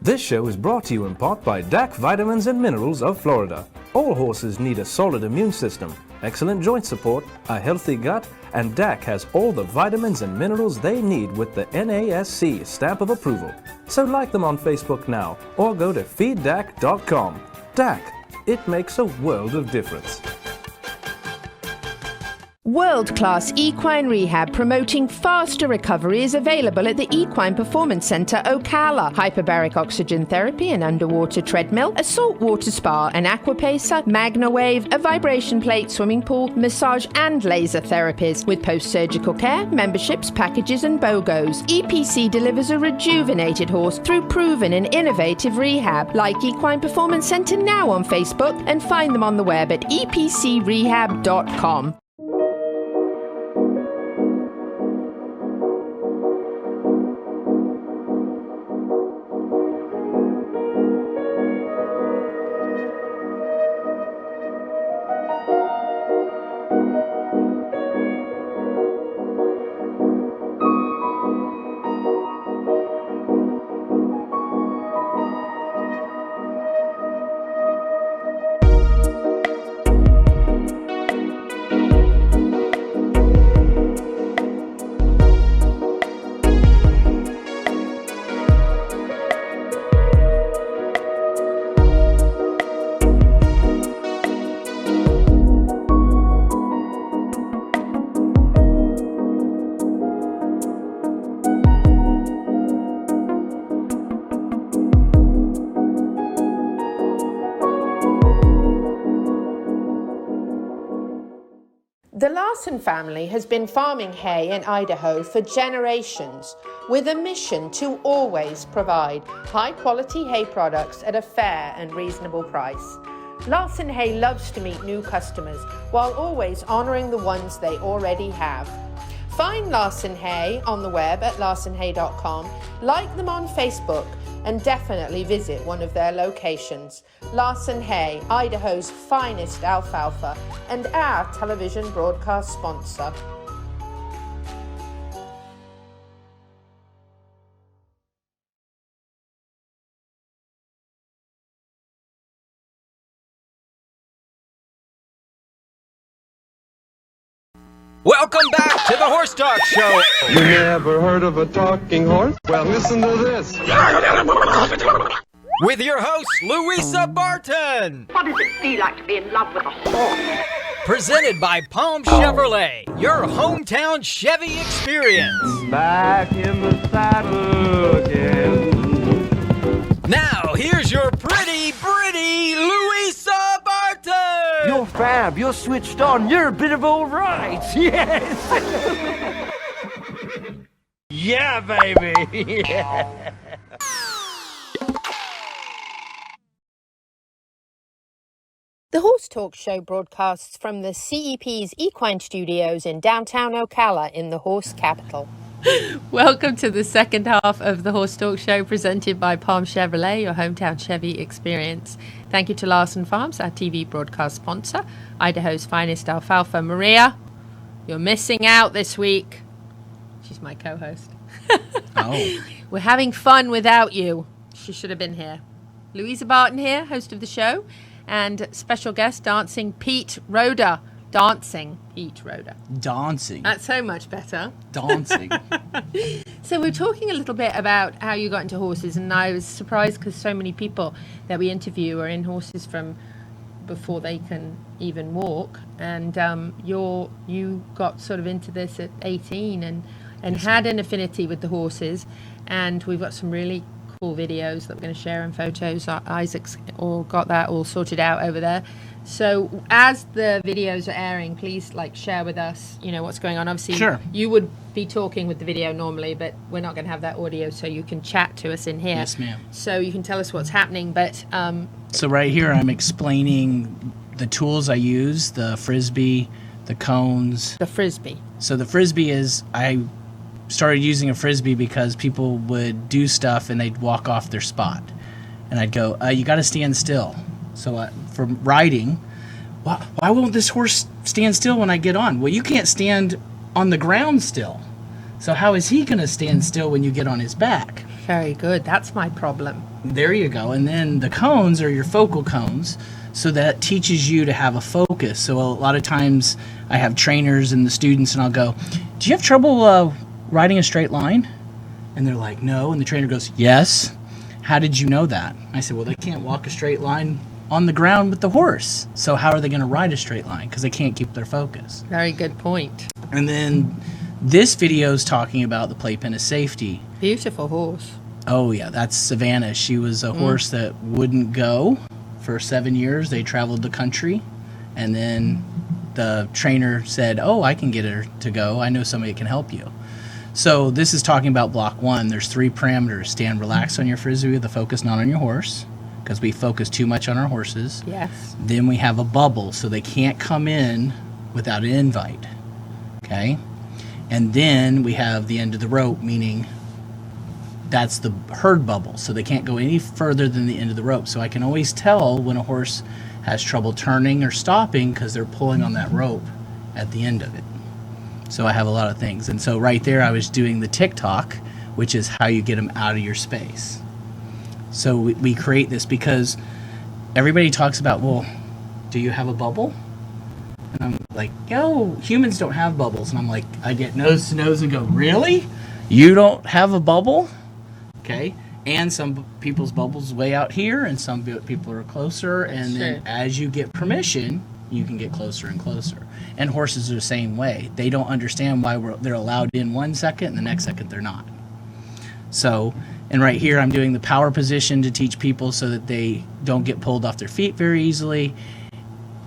This show is brought to you in part by DAC Vitamins and Minerals of Florida. All horses need a solid immune system, excellent joint support, a healthy gut, and DAC has all the vitamins and minerals they need with the NASC stamp of approval. So like them on Facebook now, or go to feeddac.com. DAC, it makes a world of difference. World-class equine rehab promoting faster recovery is available at the Equine Performance Centre Ocala. Hyperbaric oxygen therapy, an underwater treadmill, a saltwater spa, an aquapacer, MagnaWave, a vibration plate, swimming pool, massage and laser therapies. With post-surgical care, memberships, packages and BOGOs, EPC delivers a rejuvenated horse through proven and innovative rehab. Like Equine Performance Centre now on Facebook and find them on the web at epcrehab.com. Larson family has been farming hay in Idaho for generations with a mission to always provide high-quality hay products at a fair and reasonable price. Larson Hay loves to meet new customers while always honoring the ones they already have. Find Larson Hay on the web at larsonhay.com, like them on Facebook, and definitely visit one of their locations. Larson Hay, Idaho's finest alfalfa, and our television broadcast sponsor. Welcome back to the Horse Talk Show. You never heard of a talking horse? Well, listen to this. With your host, Louisa Barton. What does it feel like to be in love with a horse? Presented by Palm Chevrolet, your hometown Chevy experience. Back in the saddle again. Now, here's your pretty Louisa Barton. You're fab. You're switched on. You're a bit of all right. Yes. Yeah, baby. Yeah. The Horse Talk Show broadcasts from the CEP's Equine Studios in downtown Ocala in the horse capital. Welcome to the second half of the Horse Talk Show presented by Palm Chevrolet, your hometown Chevy experience. Thank you to Larson Farms, our TV broadcast sponsor, Idaho's finest alfalfa. Maria, you're missing out this week. She's my co-host. Oh. We're having fun without you. She should have been here. Louisa Barton here, host of the show, and special guest dancing Pete Rodda. Pete Rodda. Dancing. That's so much better. Dancing. So we're talking a little bit about how you got into horses, and I was surprised because so many people that we interview are in horses from before they can even walk, and you got sort of into this at 18 and had an affinity with the horses, and we've got some really cool videos that we're going to share and photos. Isaac's all got that all sorted out over there. So as the videos are airing, please share with us, what's going on. Obviously, sure. You would be talking with the video normally, but we're not going to have that audio, so you can chat to us in here. Yes, ma'am. So you can tell us what's happening. But so right here, I'm explaining the tools I use: the frisbee, the cones. The frisbee. So the frisbee is I started using a frisbee because people would do stuff and they'd walk off their spot, and I'd go, "You got to stand still." So for riding, why won't this horse stand still when I get on? Well, you can't stand on the ground still. So how is he going to stand still when you get on his back? Very good. That's my problem. There you go. And then the cones are your focal cones. So that teaches you to have a focus. So a lot of times I have trainers and the students, and I'll go, "Do you have trouble riding a straight line?" And they're like, "No." And the trainer goes, "Yes." "How did you know that?" I said, "Well, they can't walk a straight line on the ground with the horse. So how are they going to ride a straight line? Because they can't keep their focus." Very good point. And then this video is talking about the playpen of safety. Beautiful horse. Oh, yeah. That's Savannah. She was a horse that wouldn't go for 7 years. They traveled the country. And then the trainer said, "Oh, I can get her to go. I know somebody that can help you." So this is talking about block 1. There's 3 parameters. Stand relaxed on your frisbee with the focus not on your horse, because we focus too much on our horses. Yes. Then we have a bubble, so they can't come in without an invite. Okay? And then we have the end of the rope, meaning that's the herd bubble, so they can't go any further than the end of the rope. So I can always tell when a horse has trouble turning or stopping because they're pulling on that rope at the end of it. So I have a lot of things. And so right there I was doing the TikTok, which is how you get them out of your space. So we create this because everybody talks about, well, do you have a bubble? And I'm like, yo, humans don't have bubbles. And I'm like, I get nose to nose and go, really? You don't have a bubble? Okay. And some people's bubbles way out here, and some people are closer. And then as you get permission, you can get closer and closer. And horses are the same way. They don't understand why they're allowed in 1 second and the next second they're not. So, and right here I'm doing the power position to teach people so that they don't get pulled off their feet very easily.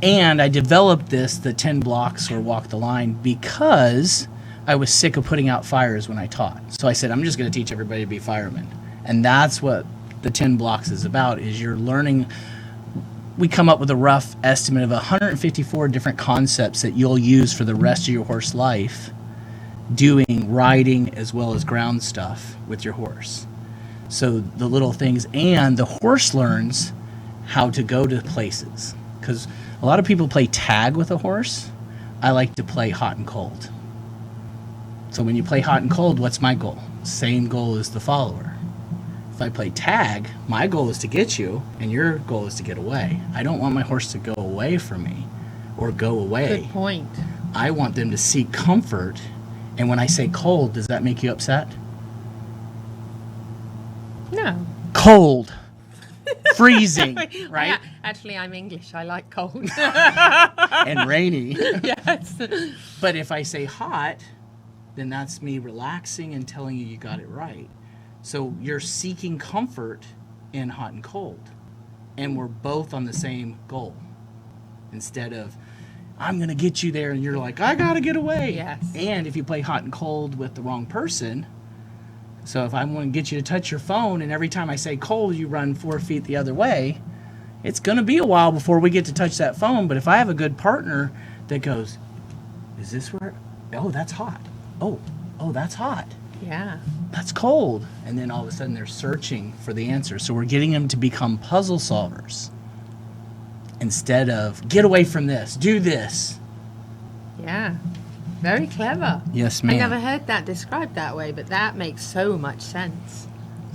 And I developed the 10 blocks or walk the line because I was sick of putting out fires when I taught. So I said, I'm just going to teach everybody to be firemen. And that's what the 10 blocks is about, is you're learning. We come up with a rough estimate of 154 different concepts that you'll use for the rest of your horse life, doing riding as well as ground stuff with your horse. So the little things, and the horse learns how to go to places. Because a lot of people play tag with a horse. I like to play hot and cold. So when you play hot and cold, what's my goal? Same goal as the follower. If I play tag, my goal is to get you, and your goal is to get away. I don't want my horse to go away from me or go away. Good point. I want them to seek comfort. And when I say cold, does that make you upset? No. Cold. Freezing, right? Yeah, actually, I'm English. I like cold. And rainy. Yes. But if I say hot, then that's me relaxing and telling you got it right. So you're seeking comfort in hot and cold. And we're both on the same goal. Instead of, I'm going to get you there, and you're like, I got to get away. Yes. And if you play hot and cold with the wrong person, so if I want to get you to touch your phone, and every time I say cold, you run 4 feet the other way, it's going to be a while before we get to touch that phone. But if I have a good partner that goes, is this where? Oh, that's hot. Oh, that's hot. Yeah. That's cold. And then all of a sudden they're searching for the answer. So we're getting them to become puzzle solvers instead of get away from this, do this. Yeah. Very clever. Yes, ma'am. I never heard that described that way, but that makes so much sense.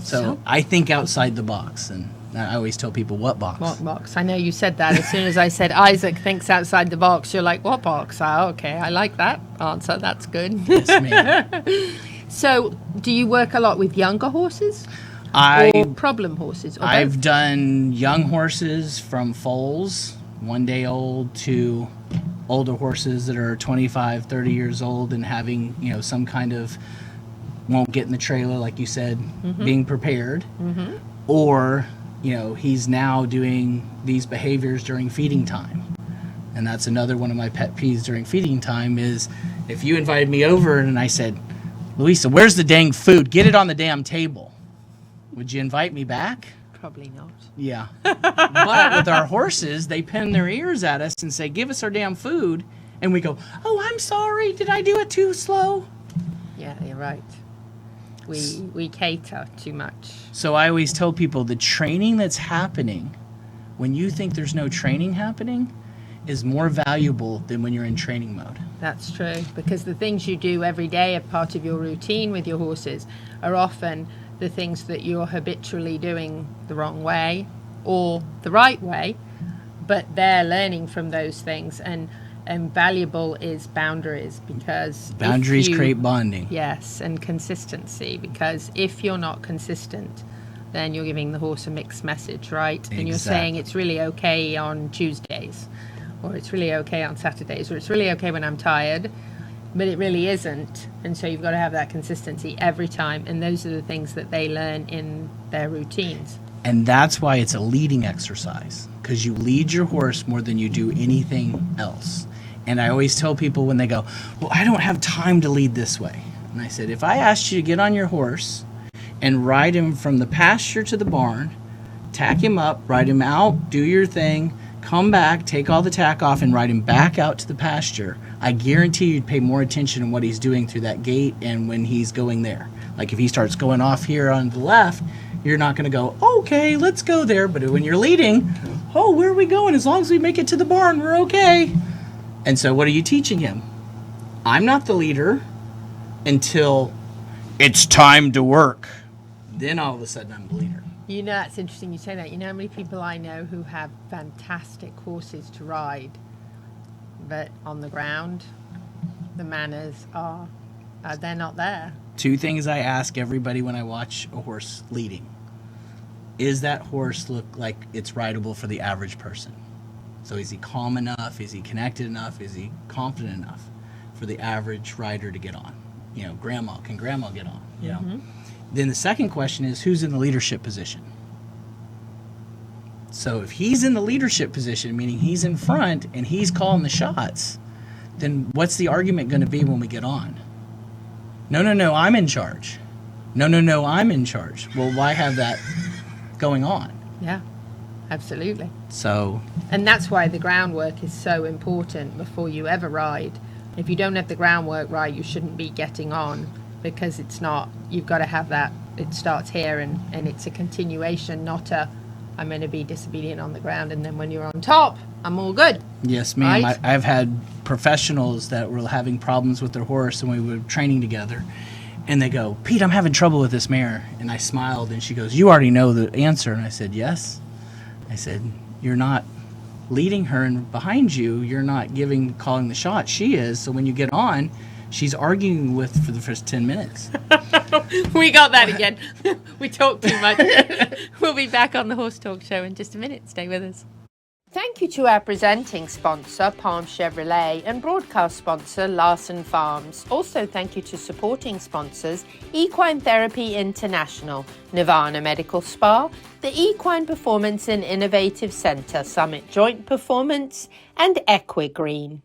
So I think outside the box, and I always tell people, what box? What box? I know you said that. As soon as I said Isaac thinks outside the box, you're like, what box? Oh, okay, I like that answer. That's good. Yes, ma'am. So, do you work a lot with younger horses? Or problem horses? Or I've both? done young horses from foals, 1 day old, to older horses that are 25, 30 years old and having, some kind of, won't get in the trailer, like you said, being prepared. Mm-hmm. Or, he's now doing these behaviors during feeding time. And that's another one of my pet peeves during feeding time is if you invited me over and I said, Louisa, where's the dang food? Get it on the damn table. Would you invite me back? Probably not. Yeah. But with our horses, they pin their ears at us and say, give us our damn food. And we go, oh, I'm sorry. Did I do it too slow? Yeah, you're right. We cater too much. So I always tell people the training that's happening when you think there's no training happening is more valuable than when you're in training mode. That's true, because the things you do every day, a part of your routine with your horses, are often the things that you're habitually doing the wrong way or the right way, but they're learning from those things. And valuable is boundaries, because boundaries create bonding. Yes, and consistency, because if you're not consistent, then you're giving the horse a mixed message, right? Exactly. And you're saying it's really okay on Tuesdays, or it's really okay on Saturdays, or it's really okay when I'm tired, but it really isn't. And so you've got to have that consistency every time, and those are the things that they learn in their routines. And that's why it's a leading exercise, because you lead your horse more than you do anything else. And I always tell people when they go, well, I don't have time to lead this way. And I said, if I asked you to get on your horse and ride him from the pasture to the barn, tack him up, ride him out, do your thing, come back, take all the tack off, and ride him back out to the pasture, I guarantee you'd pay more attention to what he's doing through that gate and when he's going there. Like if he starts going off here on the left, you're not going to go, okay, let's go there. But when you're leading, oh, where are we going? As long as we make it to the barn, we're okay. And so what are you teaching him? I'm not the leader until it's time to work. Then all of a sudden I'm the leader. You know, it's interesting you say that. You know how many people I know who have fantastic horses to ride, but on the ground, the manners are, they're not there. 2 things I ask everybody when I watch a horse leading. Is that horse look like it's rideable for the average person? So is he calm enough? Is he connected enough? Is he confident enough for the average rider to get on? Can grandma get on? Then the second question is, who's in the leadership position? So if he's in the leadership position, meaning he's in front and he's calling the shots, then what's the argument going to be when we get on? No, I'm in charge. No, I'm in charge. Well, why have that going on? Yeah, absolutely. So, and that's why the groundwork is so important before you ever ride. If you don't have the groundwork right, you shouldn't be getting on, because it's not, you've got to have that, it starts here and it's a continuation, not a, I'm going to be disobedient on the ground, and then when you're on top, I'm all good. yes, ma'am. Right? I've had professionals that were having problems with their horse, and we were training together, and they go, Pete, I'm having trouble with this mare. And I smiled, and she goes, you already know the answer. And I said, yes. I said, you're not leading her, and behind you, you're not calling the shot. She is. So when you get on, she's arguing for the first 10 minutes. We got that again. We talk too much. We'll be back on the Horse Talk Show in just a minute. Stay with us. Thank you to our presenting sponsor, Palm Chevrolet, and broadcast sponsor, Larson Farms. Also, thank you to supporting sponsors, Equine Therapy International, Nirvana Medical Spa, the Equine Performance and Innovative Center, Summit Joint Performance, and Equine.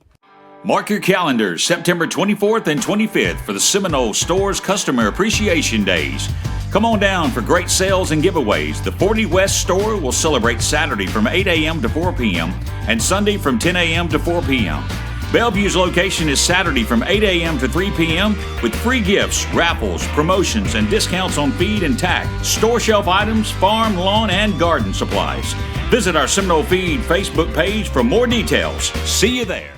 Mark your calendars, September 24th and 25th for the Seminole Stores Customer Appreciation Days. Come on down for great sales and giveaways. The 40 West store will celebrate Saturday from 8 a.m. to 4 p.m. and Sunday from 10 a.m. to 4 p.m. Bellevue's location is Saturday from 8 a.m. to 3 p.m. with free gifts, raffles, promotions, and discounts on feed and tack, store shelf items, farm, lawn, and garden supplies. Visit our Seminole Feed Facebook page for more details. See you there.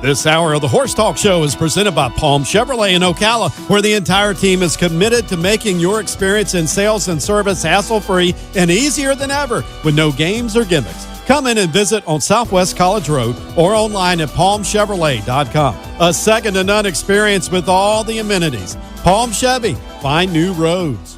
This hour of the Horse Talk Show is presented by Palm Chevrolet in Ocala, where the entire team is committed to making your experience in sales and service hassle-free and easier than ever with no games or gimmicks. Come in and visit on Southwest College Road or online at palmchevrolet.com. A second-to-none experience with all the amenities. Palm Chevy, find new roads.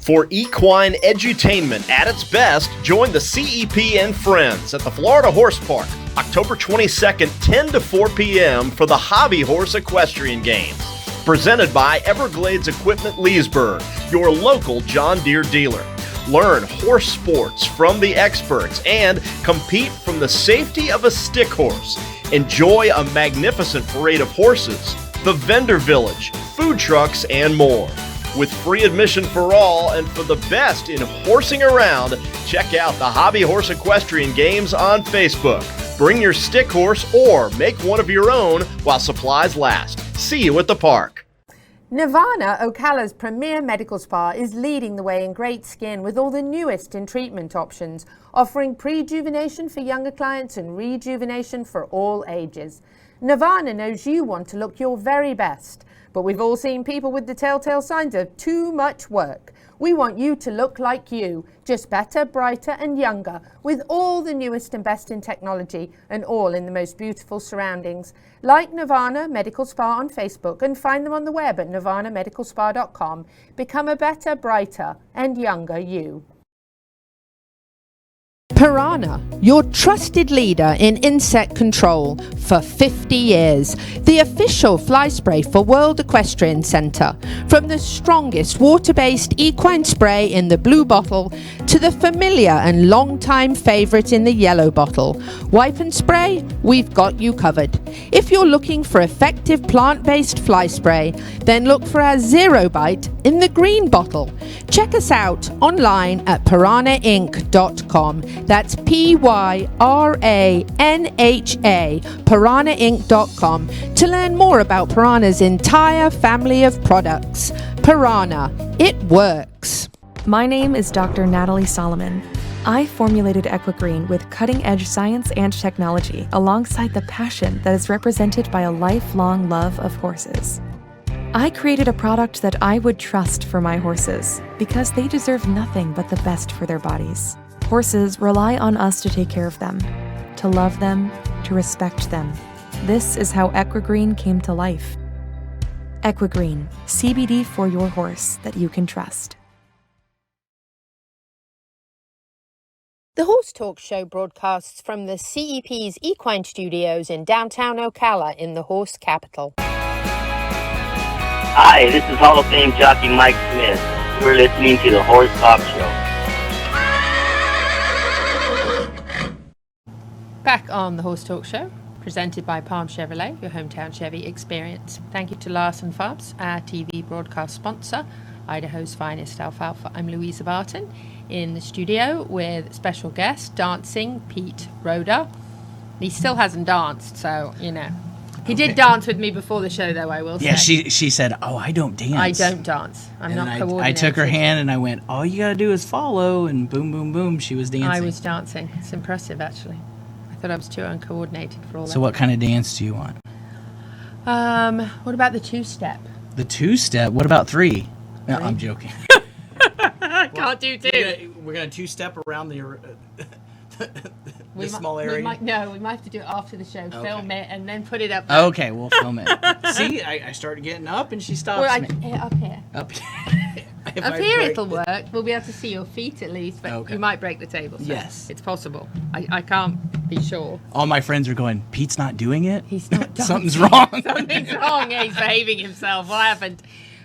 For equine edutainment at its best, join the CEP and Friends at the Florida Horse Park, October 22nd, 10 to 4 p.m. for the Hobby Horse Equestrian Games. Presented by Everglades Equipment Leesburg, your local John Deere dealer. Learn horse sports from the experts and compete from the safety of a stick horse. Enjoy a magnificent parade of horses, the vendor village, food trucks, and more. With free admission for all and for the best in horsing around, check out the Hobby Horse Equestrian Games on Facebook. Bring your stick horse or make one of your own while supplies last. See you at the park. Nirvana, Ocala's premier medical spa, is leading the way in great skin with all the newest in treatment options, offering prejuvenation for younger clients and rejuvenation for all ages. Nirvana knows you want to look your very best, but we've all seen people with the telltale signs of too much work. We want you to look like you, just better, brighter, and younger, with all the newest and best in technology, and all in the most beautiful surroundings. Like Nirvana Medical Spa on Facebook and find them on the web at nirvanamedicalspa.com. Become a better, brighter, and younger you. Piranha, your trusted leader in insect control for 50 years. The official fly spray for World Equestrian Centre. From the strongest water-based equine spray in the blue bottle to the familiar and long-time favourite in the yellow bottle. Wipe and spray, we've got you covered. If you're looking for effective plant-based fly spray, then look for our Zero Bite in the green bottle. Check us out online at piranhainc.com. That's Pyranha, piranhainc.com, to learn more about Piranha's entire family of products. Piranha, it works. My name is Dr. Natalie Solomon. I formulated Equine with cutting-edge science and technology alongside the passion that is represented by a lifelong love of horses. I created a product that I would trust for my horses because they deserve nothing but the best for their bodies. Horses rely on us to take care of them, to love them, to respect them. This is how Equine came to life. Equine, CBD for your horse that you can trust. The Horse Talk Show broadcasts from the CEP's Equine Studios in downtown Ocala in the horse capital. Hi, this is Hall of Fame jockey Mike Smith. You're listening to the Horse Talk Show. Back on the Horse Talk Show, presented by Palm Chevrolet, your hometown Chevy experience. Thank you to Larson Farms, our TV broadcast sponsor, Idaho's finest alfalfa. I'm Louisa Barton in the studio with special guest, dancing Pete Rodda. He still hasn't danced, so, you know. He did dance with me before the show, though, I will say. Yeah, she said, "Oh, I don't dance. I don't dance. I'm not coordinated." I took her hand and I went, "All you got to do is follow," and boom, boom, boom, she was dancing. I was dancing. It's impressive, actually. I thought I was too uncoordinated for all that. So what kind of dance do you want? What about the two-step? The two-step? What about three? No, I'm joking. I can't do two. We're going to two-step around the small We area? might have to do it after the show, film it, and then put it up. Okay, we'll film it. See, I started getting up and she stops me. Up here. Up here. Up here it'll work. We'll be able to see your feet at least, but you might break the table. So yes. It's possible. I can't be sure. All my friends are going, "Pete's not doing it? He's not dancing. Something's wrong." Something's wrong. Yeah, he's behaving himself. What happened?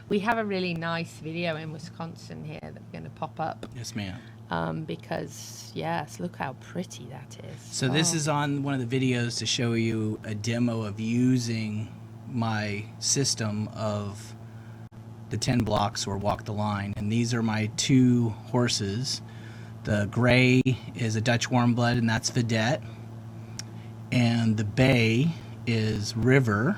We have a really nice video in Wisconsin here that we're going to pop up. Yes, ma'am. Because, yes, look how pretty that is. So this is on one of the videos to show you a demo of using my system of the 10 blocks or walk the line. And these are my two horses. The gray is a Dutch warm blood, and that's Vedette. And the bay is River,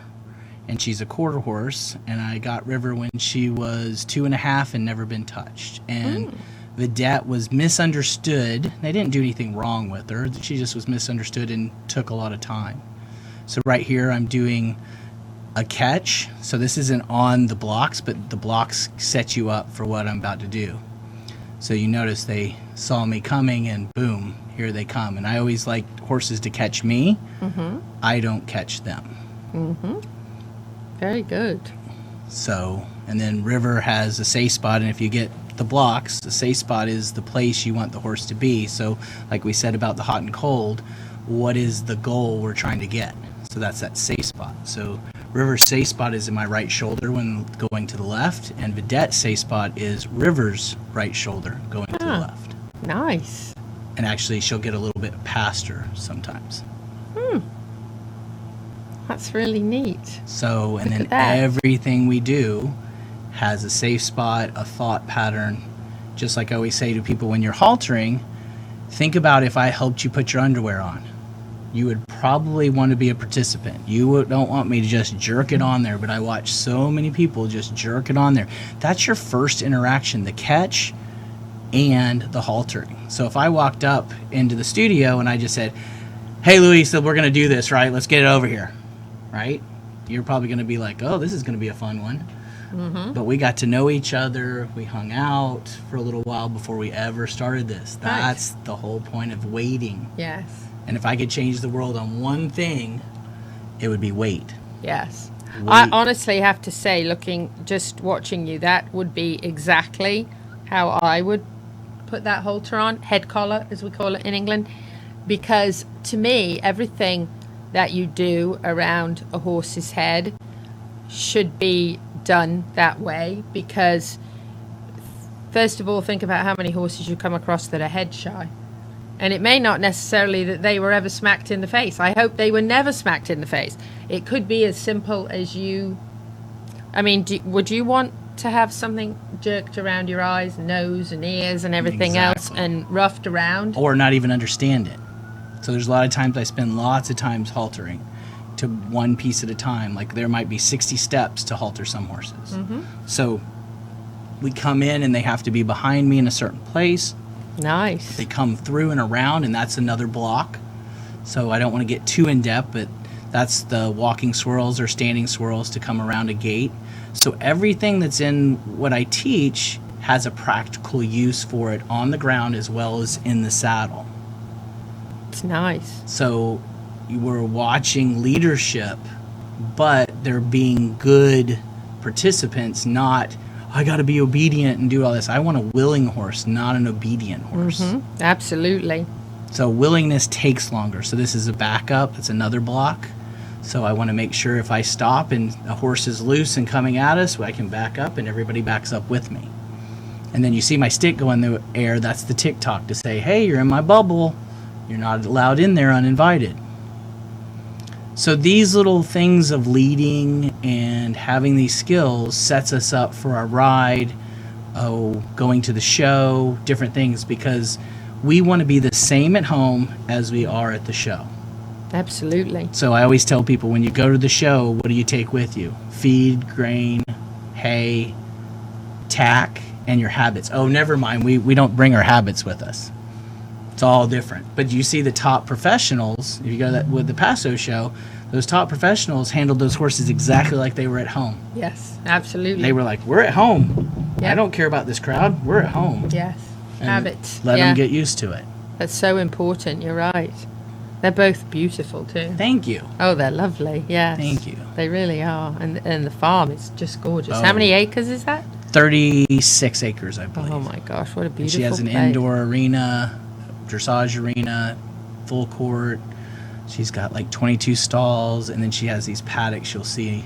and she's a quarter horse. And I got River when she was 2.5 and never been touched. And Vedette was misunderstood. They didn't do anything wrong with her. She just was misunderstood and took a lot of time. So right here I'm doing a catch. So this isn't on the blocks, but the blocks set you up for what I'm about to do. So you notice they saw me coming and boom, here they come. And I always like horses to catch me. Mm-hmm. I don't catch them. Mm-hmm. Very good. So, and then River has a safe spot, and if you get the blocks, the safe spot is the place you want the horse to be. So like we said about the hot and cold, what is the goal we're trying to get? So that's that safe spot. So River's safe spot is in my right shoulder when going to the left, and Vedette's safe spot is River's right shoulder going to the left. Nice. And actually she'll get a little bit past her sometimes. That's really neat. So, and then everything we do has a safe spot, a thought pattern. Just like I always say to people when you're haltering, think about if I helped you put your underwear on. You would probably want to be a participant. You don't want me to just jerk it on there, but I watch so many people just jerk it on there. That's your first interaction, the catch and the haltering. So if I walked up into the studio and I just said, "Hey, Louisa, we're going to do this, right? Let's get it over here," right? You're probably going to be like, "Oh, this is going to be a fun one." Mm-hmm. But we got to know each other. We hung out for a little while before we ever started this. That's the whole point of waiting. Yes. And if I could change the world on one thing, it would be wait. Yes. Wait. I honestly have to say, just watching you, that would be exactly how I would put that halter on, head collar, as we call it in England. Because to me, everything that you do around a horse's head should be done that way. Because, first of all, think about how many horses you come across that are head shy. And it may not necessarily that they were ever smacked in the face. I hope they were never smacked in the face. It could be as simple as you... I mean, would you want to have something jerked around your eyes, nose and ears and everything else and roughed around? Or not even understand it. So there's a lot of times I spend lots of times haltering to one piece at a time. Like there might be 60 steps to halter some horses. Mm-hmm. So we come in and they have to be behind me in a certain place. Nice. They come through and around, and that's another block. So I don't want to get too in depth, but that's the walking swirls or standing swirls to come around a gate. So everything that's in what I teach has a practical use for it on the ground as well as in the saddle. It's nice. So we're watching leadership, but they're being good participants, not... I got to be obedient and do all this. I want a willing horse, not an obedient horse. Mm-hmm. Absolutely. So willingness takes longer. So this is a backup. It's another block. So I want to make sure if I stop and a horse is loose and coming at us, I can back up and everybody backs up with me. And then you see my stick go in the air. That's the tick tock to say, "Hey, you're in my bubble. You're not allowed in there uninvited. So these little things of leading and having these skills sets us up for our ride, going to the show, different things, because we want to be the same at home as we are at the show. Absolutely. So I always tell people, when you go to the show, what do you take with you? Feed, grain, hay, tack, and your habits. Oh, never mind. We don't bring our habits with us. It's all different. But you see the top professionals, if you go with the Paso show, those top professionals handled those horses exactly like they were at home. Yes, absolutely. They were like, we're at home. Yep. I don't care about this crowd. We're at home. Yes, And habits. Let them get used to it. That's so important. You're right. They're both beautiful too. Thank you. Oh, they're lovely. Yes. Thank you. They really are. And the farm is just gorgeous. Oh. How many acres is that? 36 acres, I believe. Oh my gosh, what a beautiful And she has an place. indoor arena, dressage arena, full court. She's got like 22 stalls, and then she has these paddocks you'll see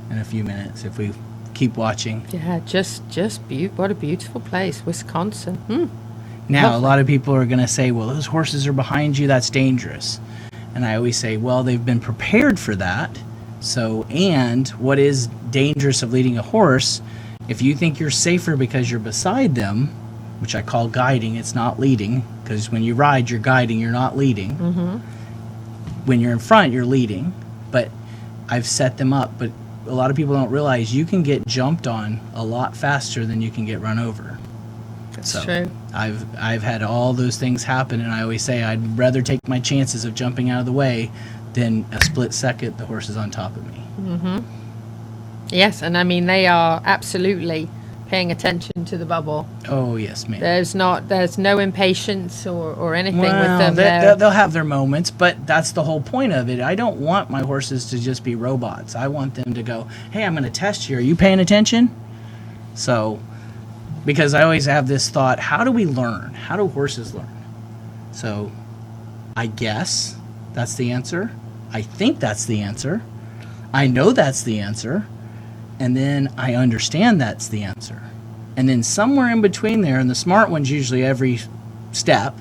in a few minutes if we keep watching. Yeah, what a beautiful place, Wisconsin. Now, a lot of people are going to say, well, those horses are behind you, that's dangerous. And I always say, well, they've been prepared for that. So, and what is dangerous of leading a horse, if you think you're safer because you're beside them, which I call guiding, it's not leading, because when you ride, you're guiding, you're not leading. Mm-hmm. When you're in front, you're leading. But I've set them up. But a lot of people don't realize you can get jumped on a lot faster than you can get run over. That's true. I've had all those things happen, and I always say I'd rather take my chances of jumping out of the way than a split second the horse is on top of me. Mm-hmm. Yes, and I mean, they are absolutely paying attention to the bubble. Oh, yes, ma'am. There's no impatience or anything with Well, them. they'll have their moments, but that's the whole point of it. I don't want my horses to just be robots. I want them to go, hey, I'm going to test you. Are you paying attention? So, because I always have this thought, how do we learn? How do horses learn? So, I guess that's the answer. I think that's the answer. I know that's the answer. And then I understand that's the answer. And then somewhere in between there, and the smart ones usually every step,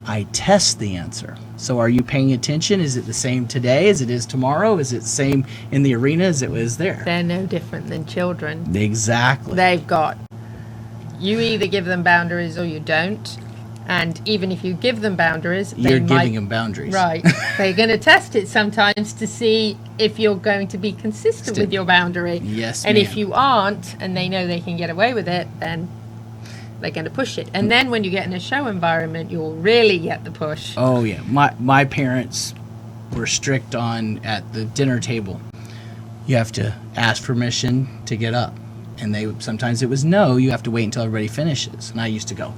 I test the answer. So are you paying attention? Is it the same today as it is tomorrow? Is it the same in the arena as it was there? They're no different than children. Exactly. You either give them boundaries or you don't. And even if you give them boundaries, you're giving them boundaries. Right. They're going to test it sometimes to see if you're going to be consistent with your boundary. Yes, and ma'am. if you aren't, and they know they can get away with it, then they're going to push it. And then when you get in a show environment, you'll really get the push. Oh, yeah. My parents were strict on, at the dinner table, you have to ask permission to get up. And sometimes it was no, you have to wait until everybody finishes. And I used to go,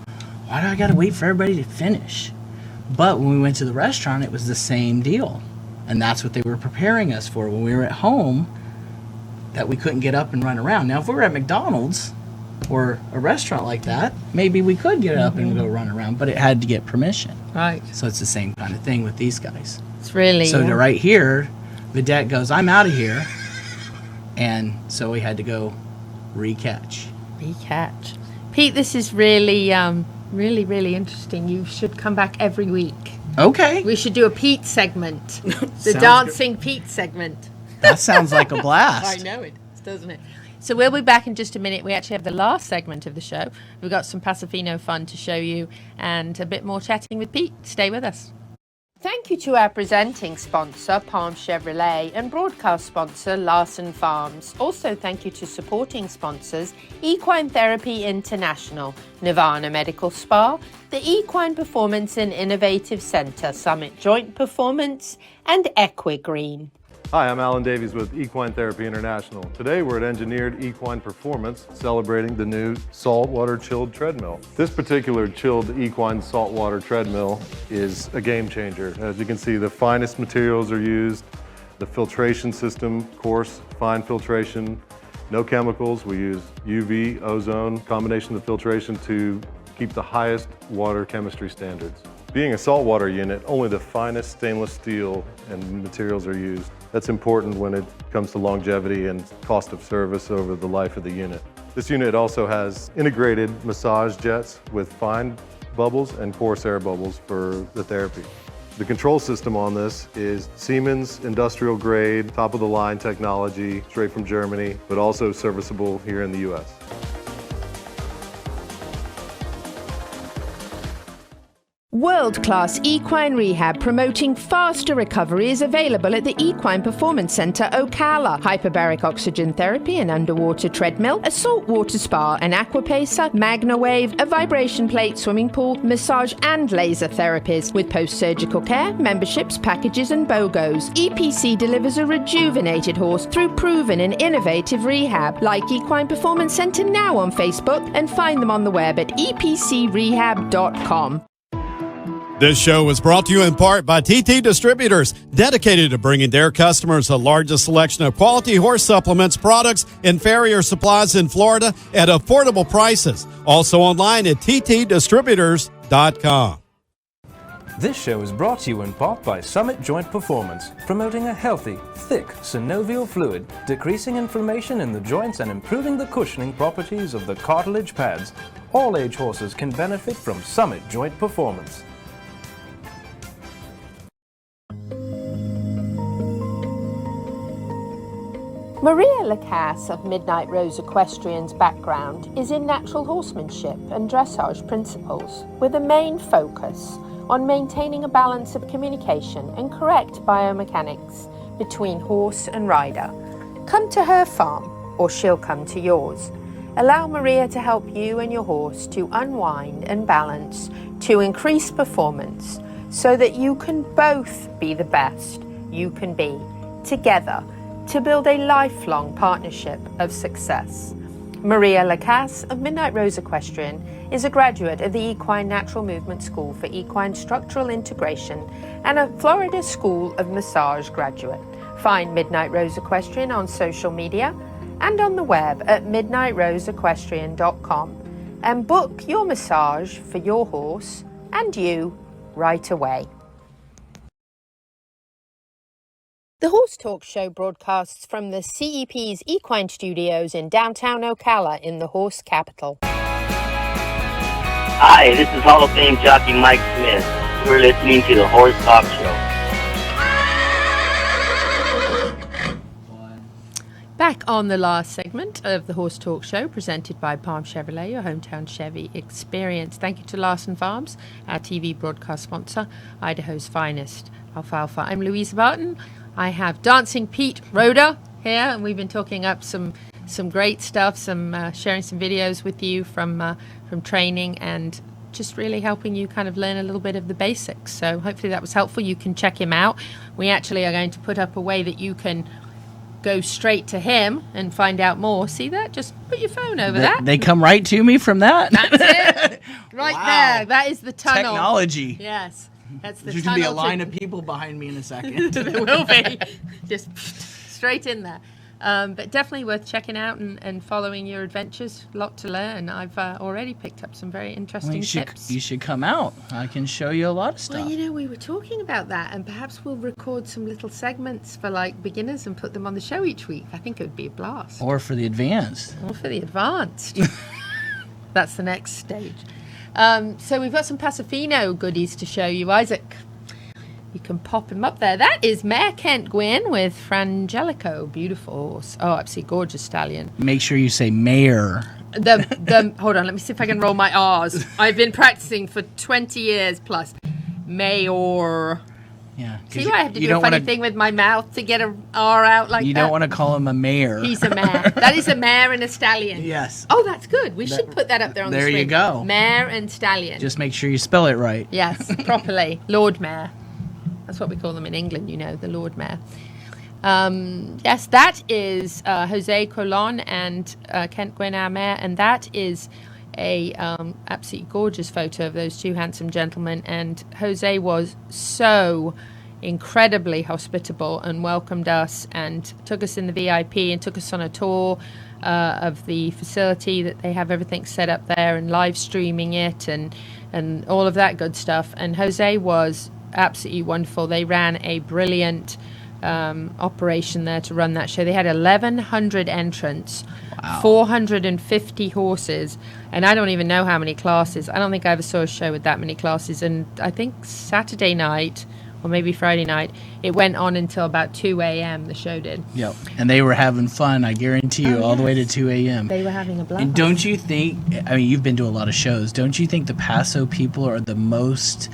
why do I got to wait for everybody to finish? But when we went to the restaurant, it was the same deal. And that's what they were preparing us for when we were at home, that we couldn't get up and run around. Now, if we were at McDonald's or a restaurant like that, maybe we could get up and go run around, but it had to get permission. Right. So it's the same kind of thing with these guys. It's really... So to right here, Vedette goes, I'm out of here. And so we had to go recatch. Pete, this is really... really, really interesting. You should come back every week. Okay. We should do a Pete segment. The dancing Pete segment. That sounds like a blast. I know it, doesn't it? So we'll be back in just a minute. We actually have the last segment of the show. We've got some Paso Fino fun to show you and a bit more chatting with Pete. Stay with us. Thank you to our presenting sponsor, Palm Chevrolet, and broadcast sponsor, Larson Farms. Also, thank you to supporting sponsors, Equine Therapy International, Nirvana Medical Spa, the Equine Performance and Innovative Center, Summit Joint Performance, and Equine. Hi, I'm Alan Davies with Equine Therapy International. Today we're at Engineered Equine Performance, celebrating the new saltwater chilled treadmill. This particular chilled equine saltwater treadmill is a game changer. As you can see, the finest materials are used, the filtration system, coarse, fine filtration, no chemicals. We use UV, ozone, combination of filtration to keep the highest water chemistry standards. Being a saltwater unit, only the finest stainless steel and materials are used. That's important when it comes to longevity and cost of service over the life of the unit. This unit also has integrated massage jets with fine bubbles and coarse air bubbles for the therapy. The control system on this is Siemens industrial grade, top of the line technology, straight from Germany, but also serviceable here in the U.S. World-class equine rehab promoting faster recovery is available at the Equine Performance Center Ocala. Hyperbaric oxygen therapy, an underwater treadmill, a saltwater spa, an aquapacer, MagnaWave, a vibration plate, swimming pool, massage and laser therapies. With post-surgical care, memberships, packages and BOGOs, EPC delivers a rejuvenated horse through proven and innovative rehab. Like Equine Performance Center now on Facebook and find them on the web at epcrehab.com. This show was brought to you in part by TT Distributors, dedicated to bringing their customers the largest selection of quality horse supplements, products, and farrier supplies in Florida at affordable prices. Also online at ttdistributors.com. This show is brought to you in part by Summit Joint Performance, promoting a healthy, thick synovial fluid, decreasing inflammation in the joints and improving the cushioning properties of the cartilage pads. All age horses can benefit from Summit Joint Performance. Maria Lacasse of Midnight Rose Equestrian's background is in natural horsemanship and dressage principles, with a main focus on maintaining a balance of communication and correct biomechanics between horse and rider. Come to her farm, or she'll come to yours. Allow Maria to help you and your horse to unwind and balance to increase performance so that you can both be the best you can be together, to build a lifelong partnership of success. Maria Lacasse of Midnight Rose Equestrian is a graduate of the Equine Natural Movement School for Equine Structural Integration and a Florida School of Massage graduate. Find Midnight Rose Equestrian on social media and on the web at midnightroseequestrian.com and book your massage for your horse and you right away. The Horse Talk Show broadcasts from the CEP's Equine Studios in downtown Ocala in the horse capital. Hi, this is Hall of Fame jockey Mike Smith. You're listening to the Horse Talk Show. Back on the last segment of the Horse Talk Show, presented by Palm Chevrolet, your hometown Chevy experience. Thank you to Larson Farms, our TV broadcast sponsor, Idaho's finest alfalfa. I'm Louisa Barton. I have Dancing Pete Rodda here, and we've been talking up some great stuff, sharing some videos with you from training and just really helping you kind of learn a little bit of the basics. So hopefully that was helpful. You can check him out. We actually are going to put up a way that you can go straight to him and find out more. See that? Just put your phone over that. They come right to me from that? That's it. Right there. That is the tunnel. Technology. Yes. That's the There's tunnel. There's going to be a line of people behind me in a second. There will be. Just straight in there. But definitely worth checking out and following your adventures. A lot to learn. I've already picked up some very interesting tips. You should come out. I can show you a lot of stuff. Well, we were talking about that, and perhaps we'll record some little segments for like beginners and put them on the show each week. I think it would be a blast. Or for the advanced. That's the next stage. So we've got some Paso Fino goodies to show you, Isaac. You can pop him up there. That is Mare Kent Gwyn with Frangelico. Beautiful horse. Oh, absolutely gorgeous stallion. Make sure you say mare. Hold on, let me see if I can roll my R's. I've been practicing for 20 years plus. Mayor. Yeah. See why I have to do a funny thing with my mouth to get a R out like that? You don't want to call him a mare. He's a mare. That is a mare and a stallion. Yes. Oh, that's good. We should put that up there on the screen. There you go. Mare and stallion. Just make sure you spell it right. Yes, properly. Lord Mayor. That's what we call them in England, the Lord Mayor. Yes, that is Jose Colon and Kent Gwyn, our mayor, and that is a absolutely gorgeous photo of those two handsome gentlemen. And Jose was so incredibly hospitable and welcomed us and took us in the VIP and took us on a tour of the facility that they have everything set up there and live streaming it and all of that good stuff. And Jose was absolutely wonderful. They ran a brilliant operation there to run that show. They had 1,100 entrants, wow. 450 horses, and I don't even know how many classes. I don't think I ever saw a show with that many classes. And I think Saturday night or maybe Friday night. It went on until about 2 a.m. The show did. Yep. And they were having fun, I guarantee you, all the way to 2 a.m. They were having a blast. And don't you think, I mean, you've been to a lot of shows, don't you think the Paso people are the most